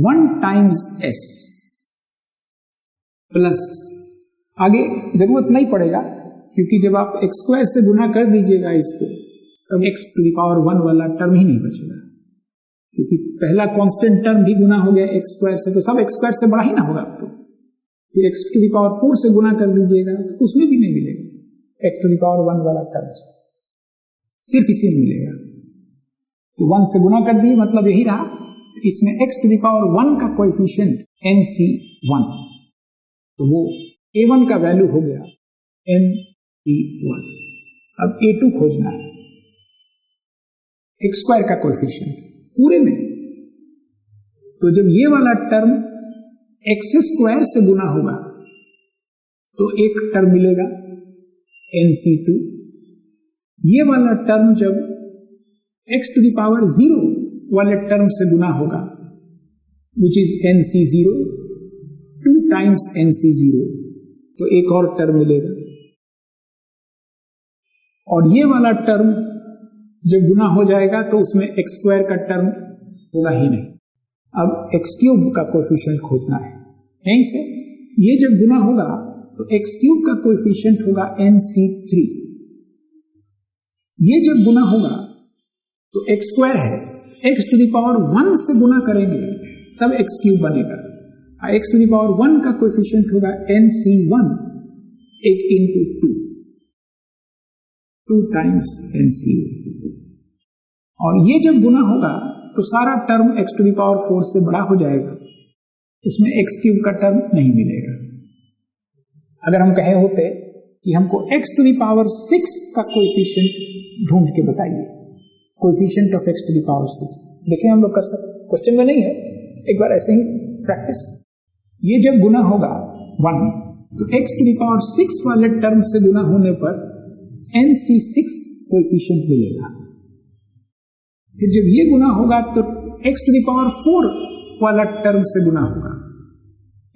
1 times s plus, आगे जरूरत नहीं पड़ेगा क्योंकि जब आप x स्क्वायर से गुना कर दीजिएगा इसको तब x टू द पावर 1 वाला टर्म ही नहीं बचेगा, क्योंकि पहला कांस्टेंट टर्म भी गुना हो गया x स्क्वायर से, तो सब x स्क्वायर से बड़ा ही ना होगा आपको। फिर x टू द पावर 4 से गुना कर दीजिएगा उसमें भी नहीं मिलेगा x टू द पावर 1 वाला टर्म, सिर्फ इसी में मिलेगा। तो 1 से गुना कर दिए, मतलब यही रहा, इसमें x टू द पावर 1 का कोएफिशिएंट nc1, तो वो a1 का वैल्यू हो गया nc1। अब a2 खोजना है, x स्क्वायर का कोएफिशिएंट पूरे में। तो जब ये वाला टर्म x स्क्वायर से गुना होगा तो एक टर्म मिलेगा nc2, ये वाला टर्म जब x टू द पावर 0 वाले टर्म से गुना होगा which is nc0, 2 times nc0, तो एक और टर्म मिलेगा। और ये वाला टर्म जब गुना हो जाएगा तो उसमें x स्क्वायर का टर्म होगा ही नहीं। अब x क्यूब का कोएफिशिएंट खोजना है, यहीं से ये जब गुना होगा तो x क्यूब का कोएफिशिएंट होगा nc3, ये जब गुना होगा तो x स्क्वायर है, x टू द पावर 1 से गुना करेंगे तब x क्यूब बनेगा, x टू द पावर 1 का कोएफिशिएंट होगा nc1 एक इंटू 2 टाइम्स nc1, और ये जब गुना होगा तो सारा term x to the power 4 से बड़ा हो जाएगा, इसमें x क्यूब का टर्म नहीं मिलेगा। अगर हम कहे होते कि हमको x टू द पावर 6 का कोएफिशिएंट ढूंढ के बताइए, coefficient of x to the power 6, देखिए हम लोग कर सकते, क्वेश्चन में नहीं है, एक बार ऐसे ही प्रैक्टिस। ये जब गुना होगा 1 तो x टू द पावर 6 वाले टर्म से गुना होने पर nc6 कोएफिशिएंट मिलेगा। फिर जब ये गुना होगा तो x टू द पावर 4 वाला टर्म से गुना होगा,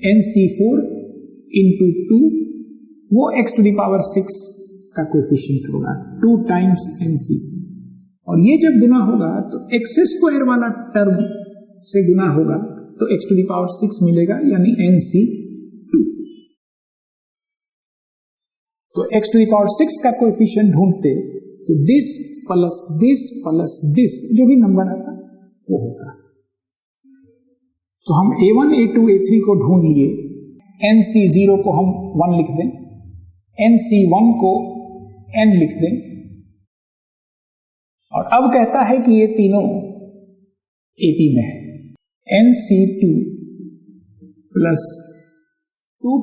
nc4 इंटू 2, वो x टू द पावर 6 का कोएफिशिएंट होगा 2 टाइम्स nc4, और ये जब गुना होगा तो x स्क्वायर वाला टर्म से गुना होगा तो x टू द पावर 6 मिलेगा, यानी NC2। तो x टू द पावर 6 का कोएफिशिएंट ढूंढते तो दिस प्लस दिस जो भी नंबर आता वो होगा। तो हम A1 A2 A3 को ढूंढ लिए, NC0 को हम 1 लिख दें, NC1 को n लिख दें, और अब कहता है कि ये तीनों AP में है। NC2 प्लस 2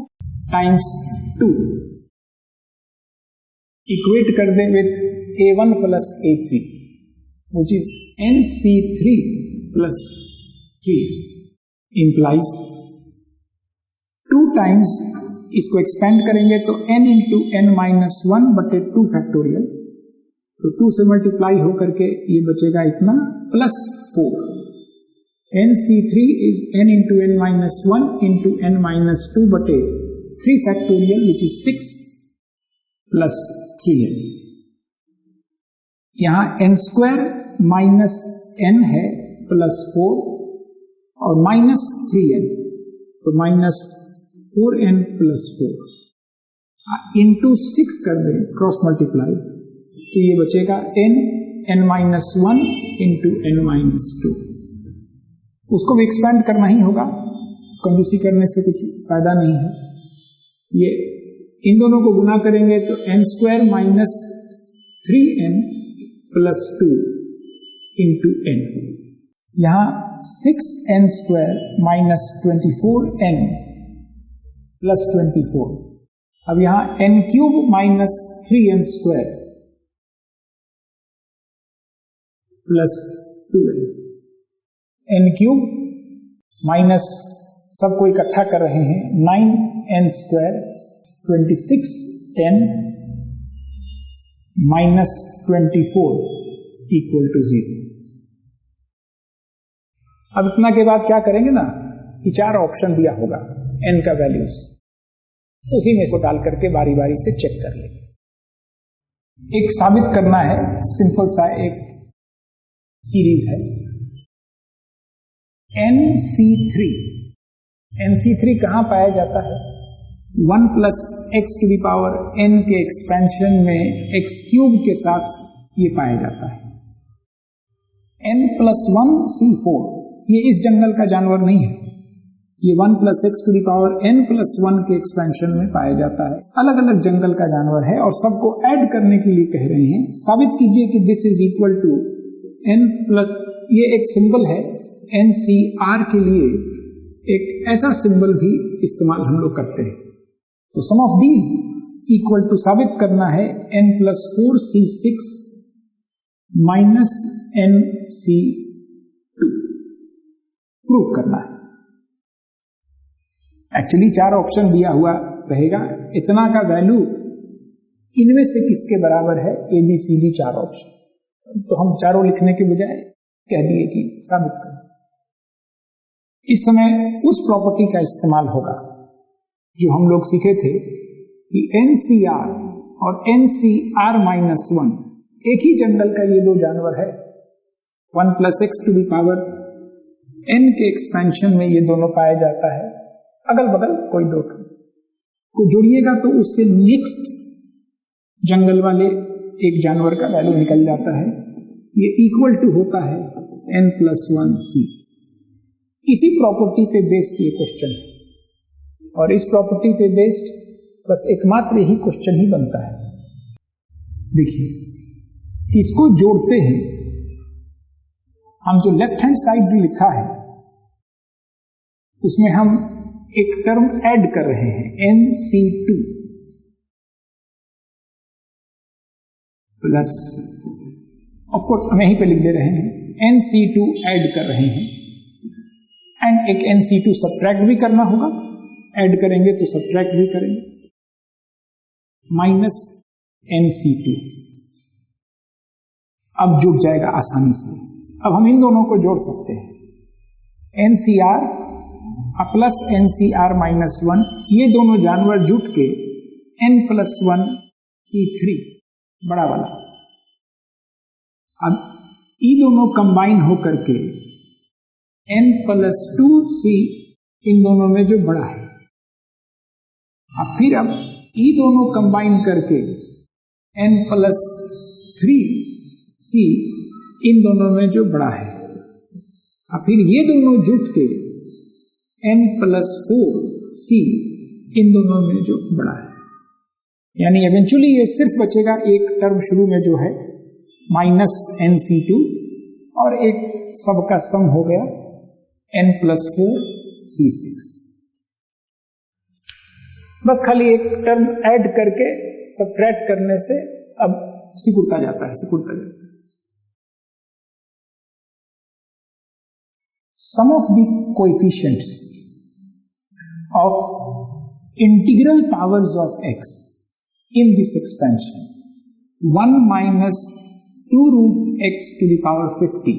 टाइम्स 2 इक्वेट कर दें with A1 plus A3 which is NC3 plus 3 implies 2 times, इसको एक्सपेंड करेंगे तो n इंटू n माइनस 1 बटे 2 फैक्टोरियल, तो 2 से मल्टीप्लाई होकर के ये बचेगा इतना plus 4। NC3 is n into n minus 1 into n minus 2 बटे 3 factorial which is 6 plus 3n। यहां n स्क्वायर माइनस n है प्लस 4 और माइनस 3n, तो माइनस 4n प्लस 4 इंटू 6 कर दें क्रॉस मल्टीप्लाई, तो ये बचेगा n minus 1 into n minus 2। उसको भी एक्सपेंड करना ही होगा, कंजूसी करने से कुछ फायदा नहीं है। ये इन दोनों को गुना करेंगे तो n square minus 3n plus 2 into n, यहां 6n square minus 24n plus 24। अब यहां n cube minus 3n square plus 2n, n cube minus सबको इकट्ठा कर रहे हैं 9n square 26n minus 24 equal to 0। अब इतना के बाद क्या करेंगे ना कि 4 ऑप्शन दिया होगा n का वैल्यूज, उसी में से डाल करके बारी बारी से चेक कर लेंगे। एक साबित करना है, सिंपल सा एक सीरीज है NC3 कहां पाया जाता है? 1 plus x to the power n के एक्सपेंशन में x क्यूब के साथ ये पाया जाता है। n प्लस 1 C4, ये इस जंगल का जानवर नहीं है, ये 1 plus x to the power n plus 1 के एक्सपेंशन में पाया जाता है। अलग अलग जंगल का जानवर है और सबको ऐड करने के लिए कह रहे हैं। साबित कीजिए कि this is equal to n plus, ये एक सिंबल है NCR के लिए, एक ऐसा सिंबल भी इस्तेमाल हम लोग करते हैं। तो सम ऑफ दीज इक्वल टू साबित करना है n plus 4C6 minus NC2 prove करना है। एक्चुअली 4 ऑप्शन दिया हुआ रहेगा, इतना का वैल्यू इनमें से किसके बराबर है, ABCD 4 ऑप्शन, तो हम चारों लिखने के बजाय कह दिए कि साबित कर। इस समय उस प्रॉपर्टी का इस्तेमाल होगा जो हम लोग सीखे थे कि NCR और NCR माइनस 1 एक ही जंगल का ये दो जानवर है। 1 plus x to the power n के एक्सपेंशन में ये दोनों पाया जाता है। अगल बगल कोई दो को जोड़िएगा तो उससे नेक्स्ट जंगल वाले एक जानवर का वैल्यू निकल जाता है। ये इक्वल टू होता है n प्लस 1C। इसी प्रॉपर्टी पे बेस्ड ये क्वेश्चन है, और इस प्रॉपर्टी पे बेस्ड बस एकमात्र यही क्वेश्चन ही बनता है। देखिए, किसको जोड़ते हैं हम, जो लेफ्ट हैंड साइड जो लिखा है उसमें हम एक टर्म ऐड कर रहे हैं NC2 प्लस, ऑफ कोर्स हम यहीं पे लिख दे रहे हैं NC2 ऐड कर रहे हैं, एंड एक NC2 सब्ट्रैक्ट भी करना होगा, ऐड करेंगे तो सब्ट्रैक्ट भी करेंगे, माइनस NC2। अब जुड़ जाएगा आसानी से। अब हम इन दोनों को जोड़ सकते हैं, NCR प्लस NCR माइनस 1, ये दोनों जानवर जुट के n प्लस 1 C3 बड़ा वाला। अब ये दोनों कंबाइन होकर के n+2c इन दोनों में जो बड़ा है। अब ये दोनों कंबाइन करके n+3c इन दोनों में जो बड़ा है। अब फिर ये दोनों जुट के n+4c इन दोनों में जो बड़ा है। यानी इवेंचुअली ये सिर्फ बचेगा एक टर्म शुरू में जो है -nc2 और एक सबका सम हो गया n+4c6। बस खाली एक टर्म ऐड करके सबट्रैक्ट करने से अब सिकुड़ता जाता है। Sum of the coefficients of integral powers of x in this expansion 1 minus 2 root x to the power 50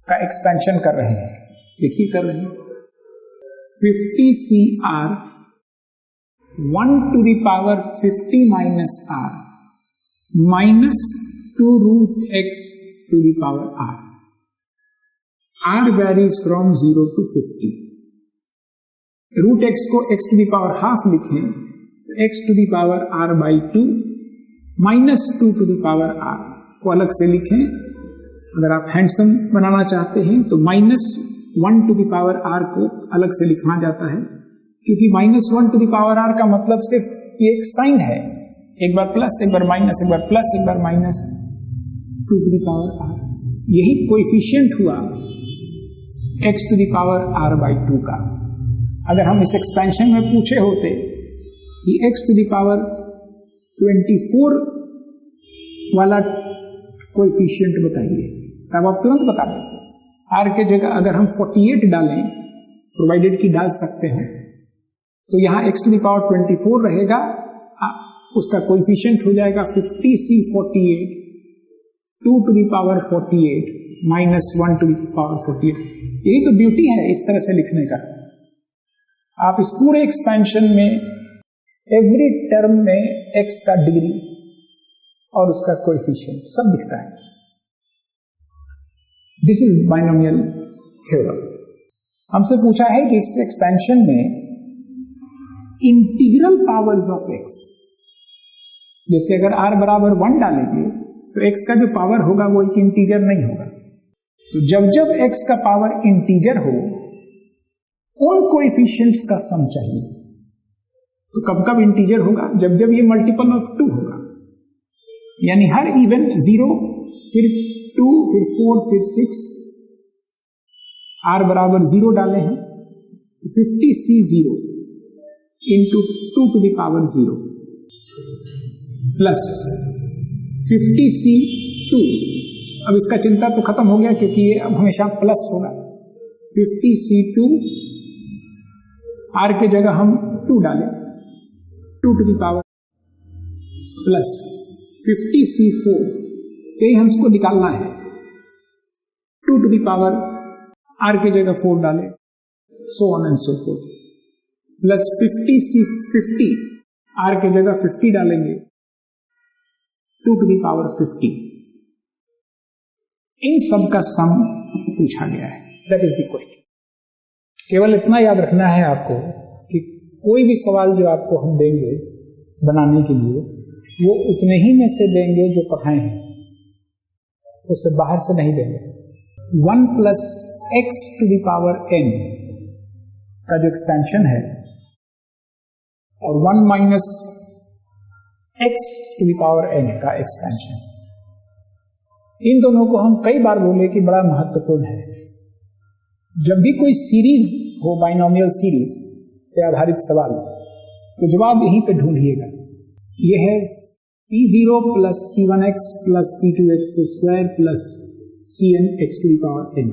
का एक्सपेंशन कर रहे हैं। देखिए कर रहे हैं 50cr 1 to the power 50 minus r minus 2 root x to the power r. r varies from 0 to 50. Root x को x to the power half लिखें तो x to the power r by 2 minus 2 to the power r को अलग से लिखें। अगर आप हैंडसम बनाना चाहते हैं तो -1 to the power r को अलग से लिखना जाता है, क्योंकि -1 to the power r का मतलब सिर्फ ये एक साइन है, एक बार प्लस एक बार माइनस, एक बार प्लस एक बार minus 2 to the power r। यही कोएफिशिएंट हुआ x to the power r by 2 का। अगर हम इस एक्सपेंशन में पूछे होते कि x to the power 24 वाला कोएफिशिएंट बताइए, तब आप तुरंत बता देते। r के जगह अगर हम 48 डालें, प्रोवाइडेड की डाल सकते हैं, तो यहाँ x to the power 24 रहेगा, उसका कोएफिशिएंट हो जाएगा 50c48 2 to the power 48 minus 1 to the power 48। यही तो ब्यूटी है इस तरह से लिखने का। आप इस पूरे एक्सपेंशन में एवरी टर्म में x का डिग्री और उसका कोएफिशिएंट सब दिखता है। This is binomial theorem. हमसे पूछा है कि इस एक्सपेंशन में इंटीग्रल पावर्स ऑफ x, जैसे अगर r बराबर 1 डालेंगे तो x का जो पावर होगा वो एक इंटीजर नहीं होगा। तो जब जब x का पावर इंटीजर हो उन कोएफिशिएंट्स का सम चाहिए। तो कब कब इंटीजर होगा? जब जब ये मल्टीपल ऑफ 2 होगा, यानी हर इवन 0 फिर 2 फिर 4 फिर 6, r बराबर 0 डाले हैं 50c0 into 2 to the power 0 plus 50c2। अब इसका चिंता तो खत्म हो गया क्योंकि ये अब हमेशा प्लस होगा। 50c2 r के जगह हम 2 डालें 2 to the power plus 50c4, यही हमको निकालना है। 2 to the power r के जगह 4 डालें, so on and so forth, plus 50c50 r के जगह 50 डालेंगे 2 to the power 50। इन सब का सम पूछा गया है। That is the question. केवल इतना याद रखना है आपको कि कोई भी सवाल जो आपको हम देंगे बनाने के लिए, वो उतने ही में से देंगे जो पढ़ाए हैं, उससे बाहर से नहीं देंगे। 1 plus x to the power n का जो एक्सपेंशन है और 1 minus x to the power n का एक्सपेंशन, इन दोनों को हम कई बार बोले कि बड़ा महत्वपूर्ण है। जब भी कोई सीरीज हो, बाइनोमियल सीरीज पे आधारित सवाल, तो जवाब यहीं पे ढूंढिएगा। यह है c0 plus c1x plus c2x square plus cnx to the power n,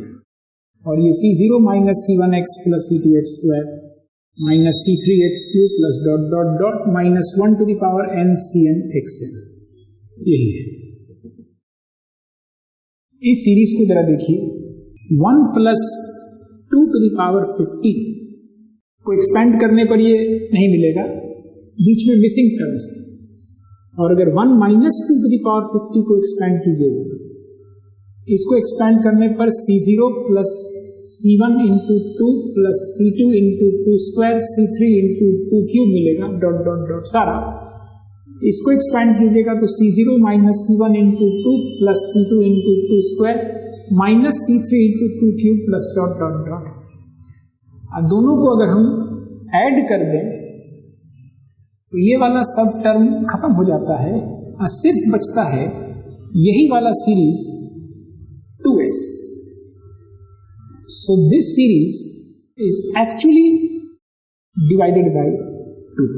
और ये c0 minus c1x plus c2x square minus c3x cube plus dot dot dot minus 1 to the power n cnxn, यही है। इस सीरीज को जरा देखिए। 1 प्लस 2 to the power 50 को एक्सपेंड करने पर ये नहीं मिलेगा, बीच में मिसिंग टर्म्स। और अगर 1 माइनस 2 to the power 50 को एक्सपेंड कीजिएगा, इसको एक्सपेंड करने पर c0 plus C1 into 2 plus C2 into 2 square C3 into 2 cube मिलेगा, डॉट डॉट डॉट सारा। इसको एक्सपैंड कीजिएगा तो C0 minus C1 into 2 plus C2 into 2 square minus C3 into 2 cube plus dot dot dot. अब दोनों को अगर हम ऐड कर दें तो ये वाला सब टर्म खत्म हो जाता है और सिर्फ बचता है यही वाला series 2s। So this series is actually divided by 2।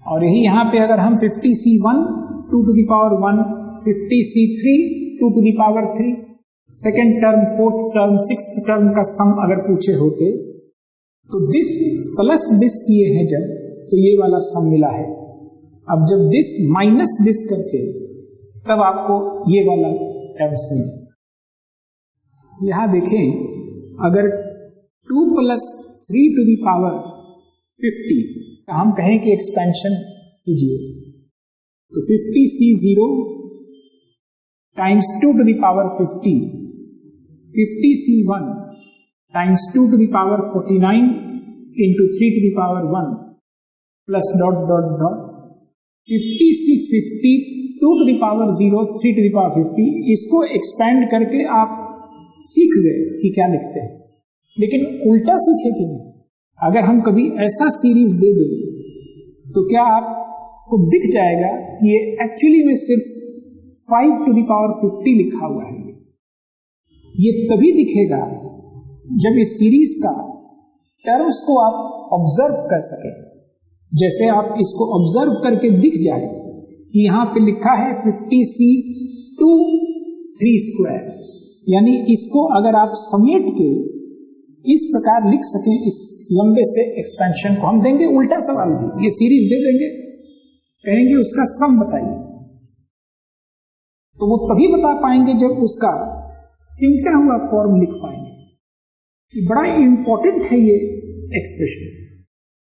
और यही यहां पे अगर हम 50C1 2 to the power 1, 50C3 2 to the power 3, second term, fourth term, sixth term का सम अगर पूछे होते तो दिस प्लस दिस किए हैं जब, तो ये वाला सम मिला है। अब जब दिस माइनस दिस करते तब आपको ये वाला टर्म्स मिले। यहां देखें, अगर 2 प्लस 3 टू द पावर 50 हम कहें कि एक्सपेंशन कीजिए तो 50C0 times 2 to the power 50, 50C1 times 2 to the power 49 into 3 to the power 1 plus dot dot dot 50C50 2 to the power 0 3 to the power 50। इसको एक्सपैंड करके आप सीख गए कि क्या लिखते हैं, लेकिन उल्टा सीखे कि नहीं। अगर हम कभी ऐसा सीरीज दे दें तो क्या आपको दिख जाएगा कि ये एक्चुअली में सिर्फ 5 टू द पावर 50 लिखा हुआ है। ये तभी दिखेगा जब इस सीरीज का टर्म्स को आप ऑब्जर्व कर सके। जैसे आप इसको ऑब्जर्व करके दिख जाए कि यहां पे लिखा है 50C2 3 स्क्वायर, यानी इसको अगर आप समेट के इस प्रकार लिख सकें, इस लंबे से एक्सपेंशन को हम देंगे उल्टा सवाल भी, ये सीरीज दे देंगे, कहेंगे उसका सम बताइए, तो वो तभी बता पाएंगे जब उसका सिमटा हुआ फॉर्म लिख पाएंगे। कि बड़ा इंपॉर्टेंट है ये एक्सप्रेशन।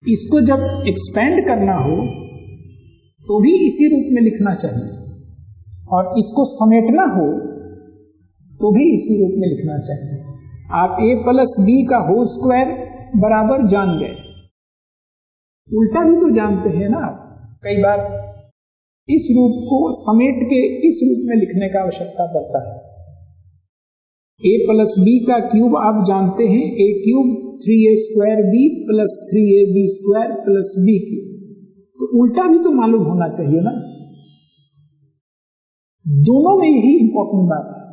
इसको जब एक्सपेंड करना हो तो भी इसी रूप में लिखना चाहिए, और इसको समेटना हो तो भी इसी रूप में लिखना चाहिए। आप a प्लस बी का होल स्क्वायर बराबर जान गए, उल्टा भी तो जानते हैं ना। कई बार इस रूप को समेट के इस रूप में लिखने का आवश्यकता पड़ता है। a प्लस बी का क्यूब आप जानते हैं, a cube 3a square b plus 3ab square plus b cube, तो उल्टा भी तो मालूम होना चाहिए ना। दोनों में यही इंपॉर्टेंट बात है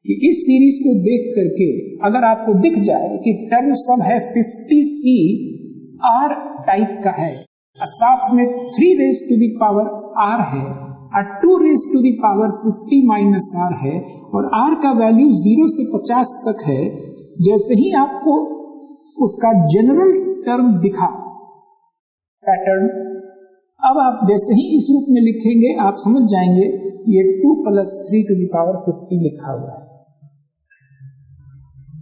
कि इस सीरीज को देख करके अगर आपको दिख जाए कि टर्म सब है 50C r टाइप का है, और साथ में 3 raise to the power r है, और 2 raise to the power 50 minus r है, और r का वैल्यू 0 से 50 तक है, जैसे ही आपको उसका जनरल टर्म दिखा पैटर्न, अब आप जैसे ही इस रूप में लिखेंगे आप समझ जाएंगे ये 2 प्लस 3 टू द पावर 50 लिखा हुआ है।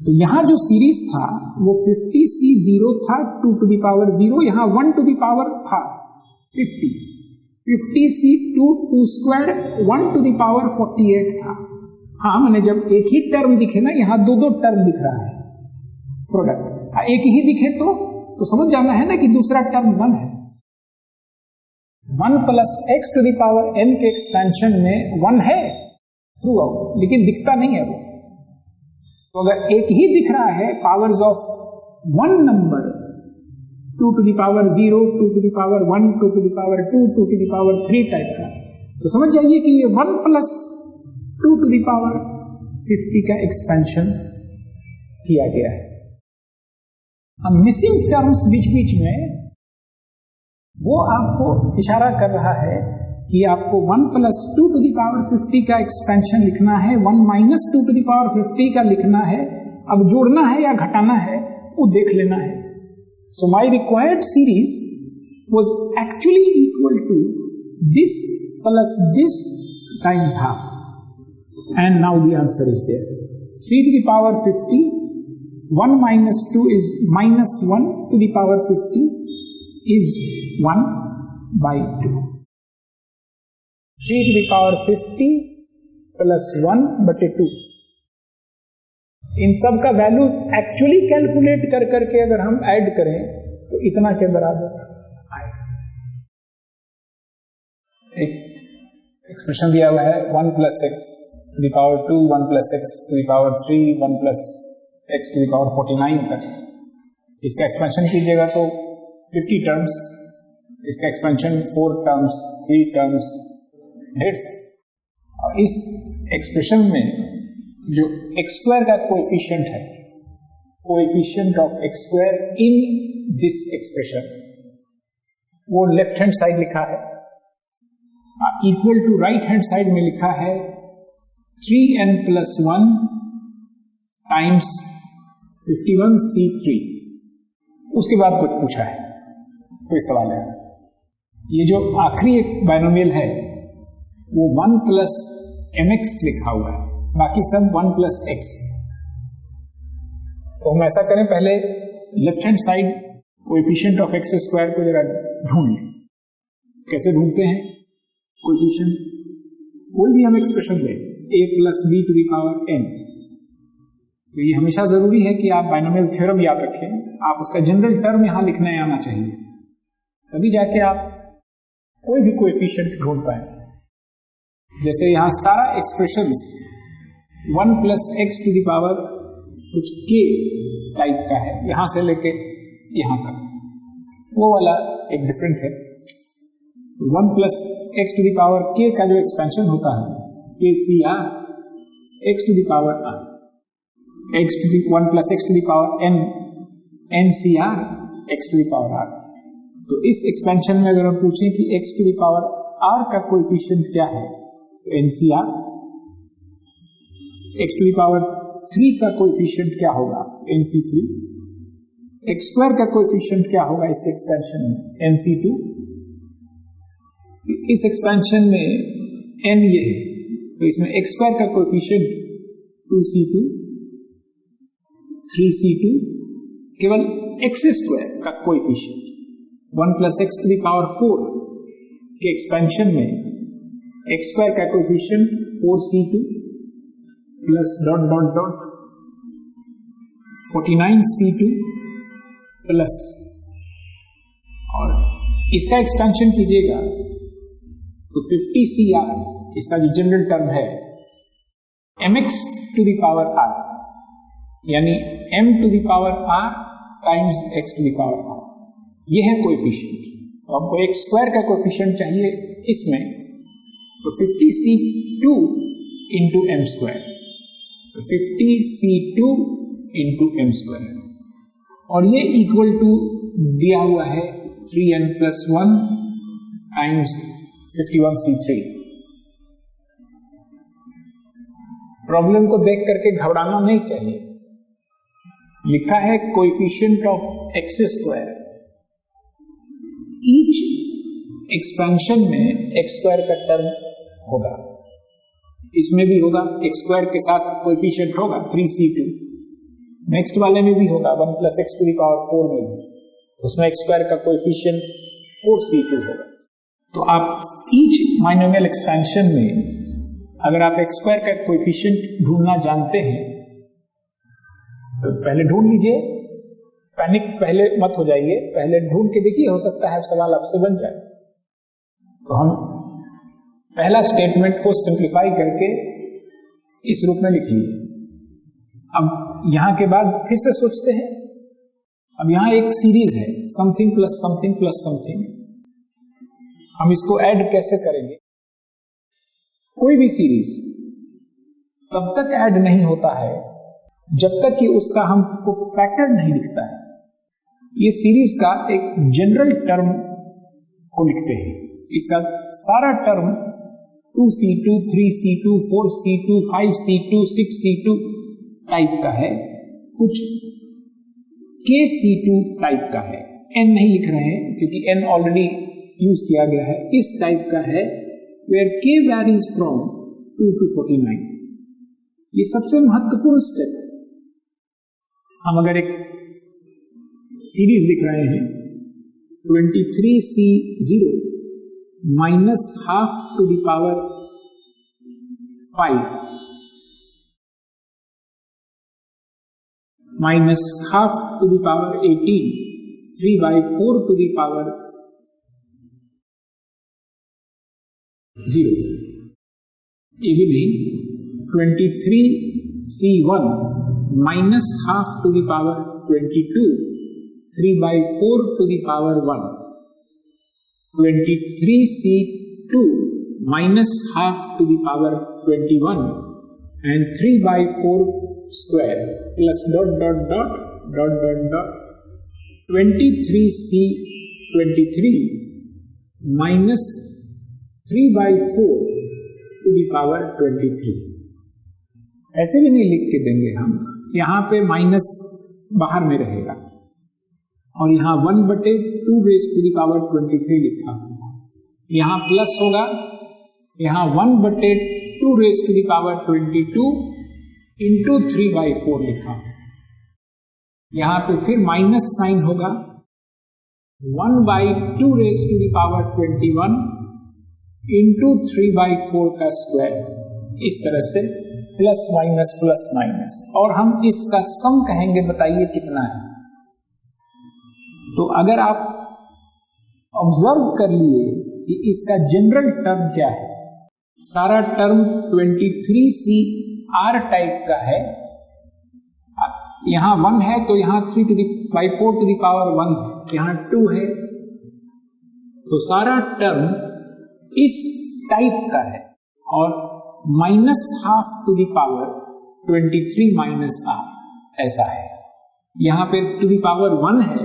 तो यहां जो सीरीज था वो 50C0 था 2 टू द पावर 0, यहां 1 टू द पावर था 50, 50C2 2 square 1 to the power 48 था। हाँ, मैंने जब एक ही टर्म दिखे ना, यहाँ दो टर्म दिख रहा है प्रोडक्ट, एक ही दिखे तो समझ जाना है ना कि दूसरा टर्म 1 है। 1 plus x to the power n के एक्सपेंशन में 1 है थ्रू आउट, लेकिन दिखता नहीं है वो। तो अगर एक ही दिख रहा है powers of 1 number, 2 to the power 0, 2 to the power 1, 2 to the power 2, 2 to the power 3 type का, तो समझ जाइए कि ये 1 प्लस 2 टू द पावर 50 का एक्सपेंशन किया गया है। अब मिसिंग टर्म्स बीच बीच में वो आपको इशारा कर रहा है कि आपको 1 प्लस 2 टू द पावर 50 का एक्सपेंशन लिखना है, 1 माइनस 2 टू द पावर 50 का लिखना है। अब जोड़ना है या घटाना है वो देख लेना है। So my required series was actually equal to this plus this times half, and now the answer is there. 3 to the power 50, 1 minus 2 is minus 1 to the power 50 is 1 by 2. 3 to the power 50 plus 1 बटे 2 इन सब का वैल्यूज एक्चुअली कैलकुलेट कर करके अगर हम ऐड करें तो इतना के बराबर आए। एक एक्सप्रेशन दिया हुआ है 1 + x to the power 2, 1 + x to the power 3, 1 + x to the power 49 तक। इसका एक्सपेंशन कीजिएगा तो 50 टर्म्स, इसका एक्सपेंशन 4 टर्म्स, 3 टर्म्स, 150। और इस एक्सप्रेशन में जो x² का कोएफिशिएंट है, coefficient of x² in this expression, वो लेफ्ट हैंड साइड लिखा है, equal to right hand side में लिखा है 3n + 1 टाइम्स 51c3। उसके बाद कुछ पूछा है, कोई सवाल है? ये जो आखिरी एक बाइनोमियल है वो 1 + mx लिखा हुआ है, बाकी सब 1 + x। तो हम ऐसा करें, पहले left hand side coefficient of x² को जरा ढूंढ लें। कैसे ढूंढते हैं कोएफिशिएंट? कोई भी हम एक्सप्रेशन लें, a + b to the power n, तो ये हमेशा जरूरी है कि आप बाइनोमियल थ्योरम याद रखें, आप उसका जनरल टर्म यहां लिखने आना चाहिए, तभी जाके आप कोई भी कोएफिशिएंट ढूंढ पाए। जैसे यहां सारा expressions 1 + x to the power कुछ k टाइप का है, यहां से लेके यहां तक, वो वाला एक डिफरेंट है। 1 + x to the power k का जो एक्सपेंशन होता है kcr x to the power r, 1 + x to the power n ncr x to the power r। तो इस एक्सपेंशन में अगर हम पूछें कि x to the power r का कोएफिशिएंट क्या है, तो ncr, x to the power 3 का कोएफिशिएंट क्या होगा, nc3, x² का कोएफिशिएंट क्या होगा इस एक्सपेंशन में, nc2। इस एक्सपेंशन में n ये है, तो इसमें x² का कोएफिशिएंट 2c2, 3c2, केवल x² का coefficient 1 + x to the power 4 के एक्सपेंशन में x² का coefficient 4c2 plus ... 49c2 plus, और इसका एक्सपेंशन कीजिएगा तो 50cr, इसका जो जनरल टर्म है mx to the power r, यानी m to the power r times x to the power r, ये है कोएफिशिएंट। तो आपको x² का कोएफिशिएंट चाहिए इसमें, तो 50c2 into m², तो 50c2 into m², और ये इक्वल टू दिया हुआ है 3n + 1 टाइम्स 51c3। प्रॉब्लम को देख करके घबराना नहीं चाहिए, लिखा है coefficient of x², each expansion में x² का टर्म होगा, इसमें भी होगा, x² के साथ कोएफिशिएंट होगा 3c2, नेक्स्ट वाले में भी होगा 1 + x to the power 4 में भी, उसमें x² का कोएफिशिएंट 4c2 होगा। तो आप ईच बाइनोमियल एक्सपेंशन में अगर आप x² का कोएफिशिएंट ढूंढना जानते हैं तो पहले ढूंढ लीजिए, पैनिक पहले मत हो जाइए, पहले ढूंढ के देखिए, हो सकता है सवाल आपसे बन जाए। तो हम पहला स्टेटमेंट को सिंप्लीफाई करके इस रूप में लिख लीजिए। अब यहां के बाद फिर से सोचते हैं, अब यहां एक सीरीज है something plus something plus something, हम इसको ऐड कैसे करेंगे? कोई भी सीरीज तब तक ऐड नहीं होता है जब तक कि उसका हमको पैटर्न नहीं दिखता है। ये सीरीज का एक जनरल टर्म को लिखते हैं, इसका सारा term 2c2, 3c2, 4c2, 5c2, 6c2 type का है, कुछ kc2 टाइप का है, n नहीं लिख रहे हैं क्योंकि n ऑलरेडी यूज किया गया है, इस टाइप का है where k varies from 2 to 49। ये सबसे महत्वपूर्ण स्टेप है। हम अगर एक सीरीज लिख रहे हैं 23c0 -½ to the power 5, minus half to the power 18, 3 by 4 to the power 0. ये भी नहीं, 23C1 minus half to the power 22, 3 by 4 to the power 1. 23C2 minus half to the power 21 and 3 by 4 square plus dot dot dot dot dot dot 23C23 minus 3 by 4 to the power 23. ऐसे भी नहीं लिख के देंगे हम, यहाँ पे माइनस बाहर में रहेगा और यहाँ 1/2 रेज टू द पावर 23 लिखा होगा, यहाँ प्लस होगा, यहाँ 1/2 raise to the power 22 into 3/4 लिखा होगा, यहाँ पे फिर माइनस साइन होगा, 1/2 raise to the power 21 into 3/4 का स्क्वायर, इस तरह से प्लस माइनस, और हम इसका सम कहेंगे, बताइए कितना है। तो अगर आप ऑब्जर्व कर लिए कि इसका जनरल टर्म क्या है, सारा टर्म 23CR टाइप का है, यहां 1 है तो यहां 3 to the 4 to the power 1 है, यहां 2 है, तो सारा टर्म इस टाइप का है और minus half to the power 23 minus R ऐसा है। यहां पे टू द पावर 1 है,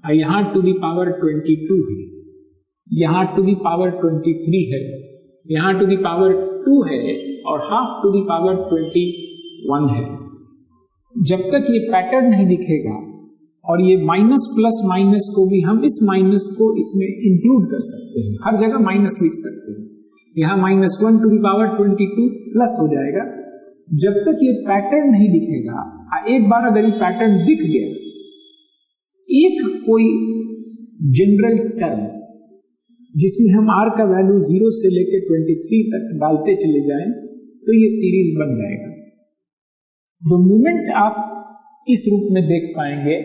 यहां टू द पावर 22 है, यहां टू द पावर 23 है, यहां टू द पावर 2 है और हाफ टू द पावर 21 है। जब तक ये पैटर्न नहीं दिखेगा, और ये माइनस प्लस माइनस को भी हम इस माइनस को इसमें इंक्लूड कर सकते हैं, हर जगह माइनस लिख सकते हैं, यहां -1 टू द पावर 22 प्लस हो जाएगा। जब तक ये पैटर्न नहीं दिखेगा, एक बार अगर ये पैटर्न दिख गया, एक कोई जनरल टर्म जिसमें हम R का वैल्यू 0 से लेकर 23 तक डालते चले जाएं, तो ये सीरीज बन जाएगा। द मोमेंट आप इस रूप में देख पाएंगे,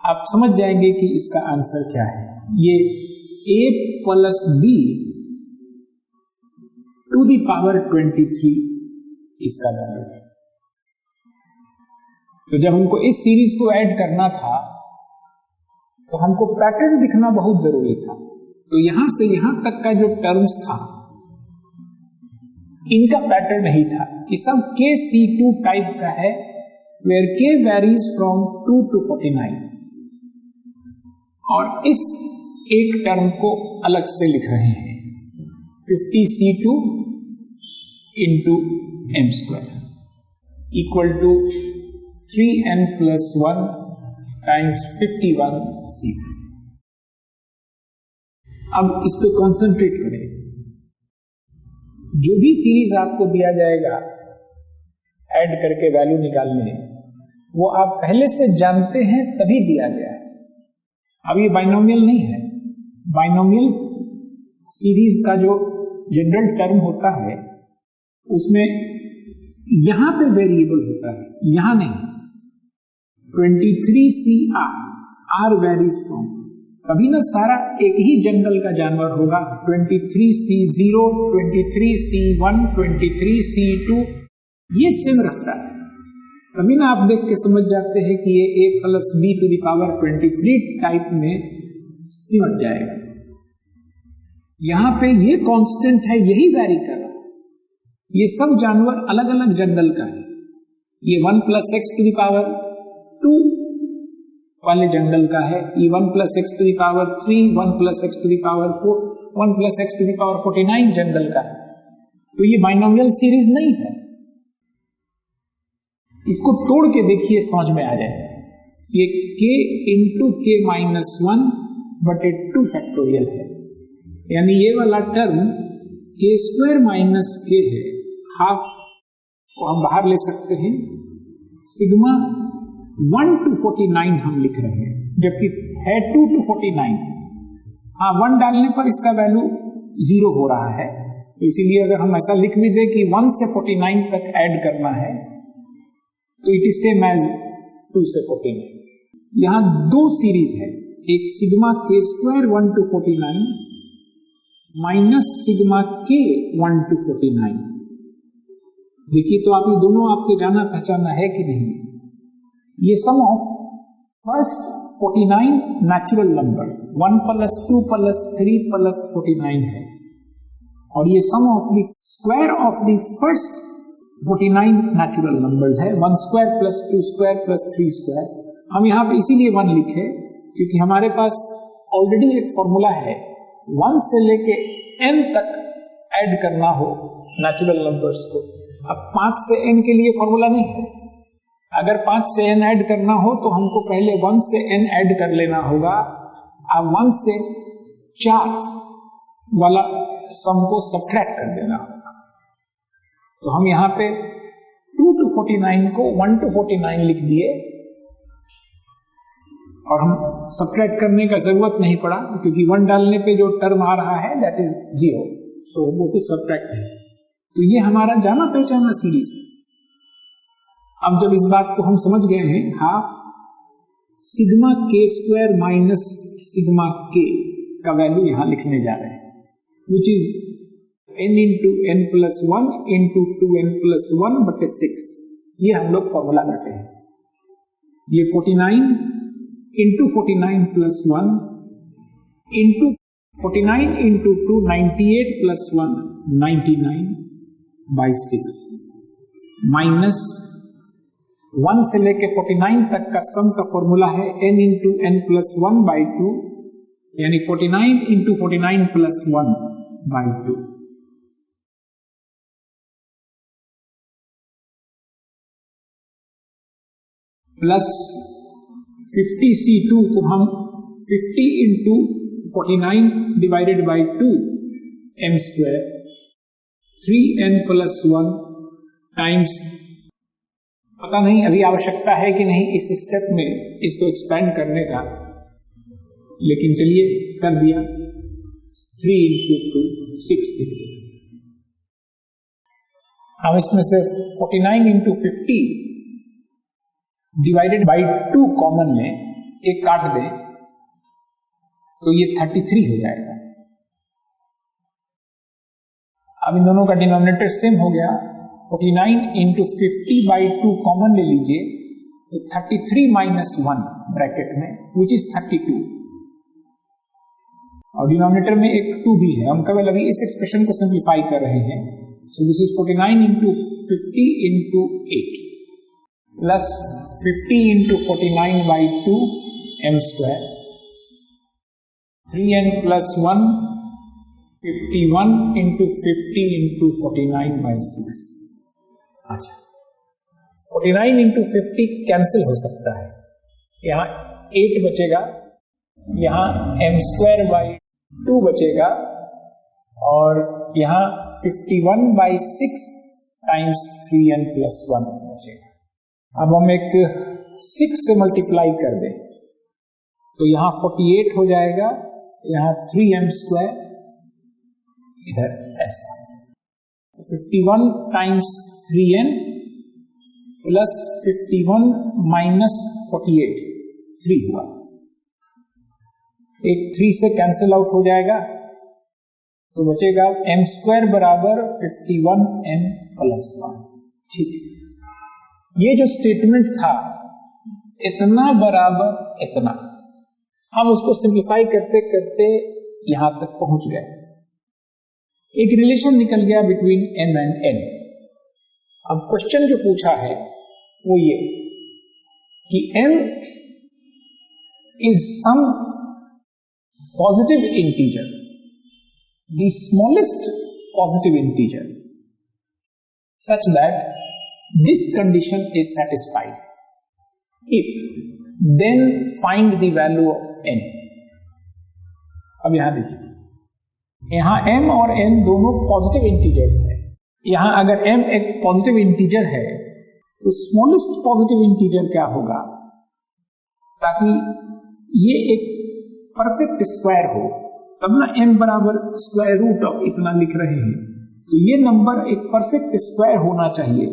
आप समझ जाएंगे कि इसका आंसर क्या है। ये A plus B to the power 23 इसका वैल्यू है। तो जब हमको इस सीरीज को ऐड करना था, तो हमको पैटर्न दिखना बहुत जरूरी था। तो यहां से यहां तक का जो टर्म्स था, इनका पैटर्न नहीं था, ये सब KC2 टाइप का है, where K varies from 2 to 49, और इस एक टर्म को अलग से लिख रहे हैं, 50C2 into m² equal to 3n+1 times 51C3। अब इस पे कॉन्सेंट्रेट करें। जो भी सीरीज आपको दिया जाएगा ऐड करके वैल्यू निकालने, वो आप पहले से जानते हैं तभी दिया गया है। अब ये बाइनोमियल नहीं है। बाइनोमियल सीरीज का जो जनरल टर्म होता है, उसमें यहां पे वेरिएबल होता है, यहां नहीं। 23CR, R वेरीज फ्रॉम, कभी ना सारा एक ही जनरल का जानवर होगा। 23C0, 23C1, 23C2 ये सेम रखता है। कभी ना आप देख के समझ जाते हैं कि ये A plus B to the power 23 type में सिमट जाएगा। यहां पे ये कांस्टेंट है, यही वैरी कर रहा है। ये सब जानवर अलग अलग जनरल का है। ये 1 + x टू द पावर 2 वाले जनरल का है, ये 1 + x to the power 3, 1 + x to the power 4, 1 + x to the power 49 general का है। तो ये बाइनोमियल सीरीज नहीं है। इसको तोड़ के देखिए, समझ में आ जाए। ये k इंटू k -1 बटे 2 फैक्टोरियल है, यानी ये वाला टर्म k² - k है, हाफ को हम बाहर ले सकते हैं। सिग्मा 1 to 49 हम लिख रहे हैं, जबकि है 2 to 49। हाँ, 1 डालने पर इसका वैल्यू 0 हो रहा है, तो इसीलिए अगर हम ऐसा लिख भी दें कि 1 से 49 तक ऐड करना है, तो इट इज सेम एज 2 से 49। यहां दो सीरीज है, एक सिग्मा के स्क्वायर 1 to 49 माइनस सिग्मा के 1 to 49। देखिए तो आप ये दोनों आपके जाना पहचाना है कि नहीं। ये sum of first 49 natural numbers 1 + 2 + 3 + 49 है, और ये sum of the square of the first 49 natural numbers है, 1 स्क्वायर + 2 स्क्वायर + 3 स्क्वायर। हम यहाँ पे इसीलिए 1 लिखे क्योंकि हमारे पास ऑलरेडी एक फॉर्मूला है, 1 से लेके n तक ऐड करना हो नेचुरल नंबर्स को। अब 5 से n के लिए फॉर्मूला नहीं है, अगर 5 से n ऐड करना हो तो हमको पहले 1 से n ऐड कर लेना होगा। अब 1 से 4 वाला सम को सब्ट्रैक्ट कर देना होगा। तो हम यहाँ पे 2 to 49 को 1 to 49 लिख दिए, और हम सब्ट्रैक्ट करने का जरूरत नहीं पड़ा क्योंकि 1 डालने पे जो टर्म आ रहा है दैट इज 0, तो वो कुछ सब्ट्रैक्ट है। तो ये हमारा जाना पहचाना सीरीज है। अब जब इस बात को हम समझ गए हैं, हाफ सिग्मा के स्क्वायर माइनस सिग्मा के का वैल्यू यहां लिखने जा रहे हैं, which is n into n plus 1 into 2n plus 1 बटे 6। ये हम लोग फॉर्मूला करते हैं। ये 49 into 49 plus 1 into 49 into 2 98 plus 1 99 by 6 minus 1 से लेके 49 तक का सम का फॉर्मूला है n into n plus 1 by 2, यानी 49 into 49 plus 1 by 2। Plus 50C2 को हम 50 into 49 divided by 2 m square 3n plus 1 times, पता नहीं अभी आवश्यकता है कि नहीं इस स्टेप में इसको एक्सपेंड करने का, लेकिन चलिए कर दिया। 3 into 2 6 लिख दिया। हम इसमें से 49 into 50 डिवाइडेड बाई 2 कॉमन में एक काट दें तो ये 33 हो जाएगा। अब इन दोनों का डिनोमिनेटर सेम हो गया, 49 into 50 by 2 कॉमन ले लीजिए तो 33 minus 1 ब्रैकेट में विच इज 32, और डिनोमिनेटर में एक 2 भी है। हम केवल अभी इस एक्सप्रेशन को सिंप्लीफाई कर रहे हैं। So this is 49 into 50 into 8 plus 50 into 49 by 2 m square 3n plus 1 51 into 50 into 49 by 6। अच्छा, 49 into 50 कैंसिल हो सकता है, यहाँ 8 बचेगा, यहाँ m square by 2 बचेगा, और यहाँ 51 by 6 टाइम्स 3n plus 1 बचेगा। अब हम एक 6 से मल्टीप्लाई कर दें तो यहाँ 48 हो जाएगा, यहाँ 3m स्क्वायर, इधर ऐसा 51 टाइम्स 3n प्लस 51 माइनस 48 3 हुआ, एक 3 से कैंसिल आउट हो जाएगा तो बचेगा m स्क्वायर बराबर 51n प्लस 1। ठीक है, ये जो स्टेटमेंट था इतना बराबर इतना, हम उसको सिंप्लीफाई करते करते यहां तक पहुंच गए। एक रिलेशन निकल गया बिटवीन m एंड n। अब क्वेश्चन जो पूछा है वो ये कि m is some positive integer, the smallest positive integer, such that this condition is satisfied. If then find the value of n। अब यहां देखिए, यहां m और n दोनों पॉजिटिव इंटीजर्स हैं। यहां अगर m एक पॉजिटिव इंटीजर है तो स्मॉलेस्ट पॉजिटिव इंटीजर क्या होगा, ताकि ये एक परफेक्ट स्क्वायर हो, तब ना m बराबर स्क्वायर रूट ऑफ इतना लिख रहे हैं, तो ये नंबर एक परफेक्ट स्क्वायर होना चाहिए।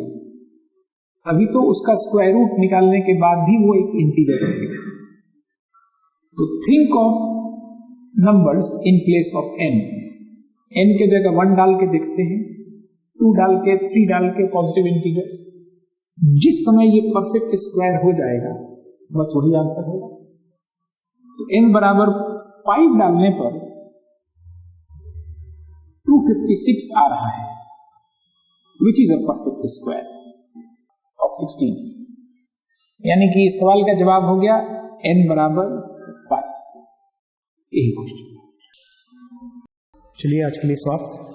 अभी तो उसका स्क्वायर रूट निकालने के बाद भी वो एक इंटीजर है। तो think of numbers in place of n। n के जगह 1 डाल के देखते हैं, 2 डाल के, 3 डाल के पॉजिटिव इंटीजर्स। जिस समय ये परफेक्ट स्क्वायर हो जाएगा बस वही आंसर होगा। तो n बराबर 5 डालने पर 256 आ रहा है, which is a perfect square of 16। यानी कि इस सवाल का जवाब हो गया n बराबर 5। यही क्वेश्चन। चलिए आज के लिए समाप्त।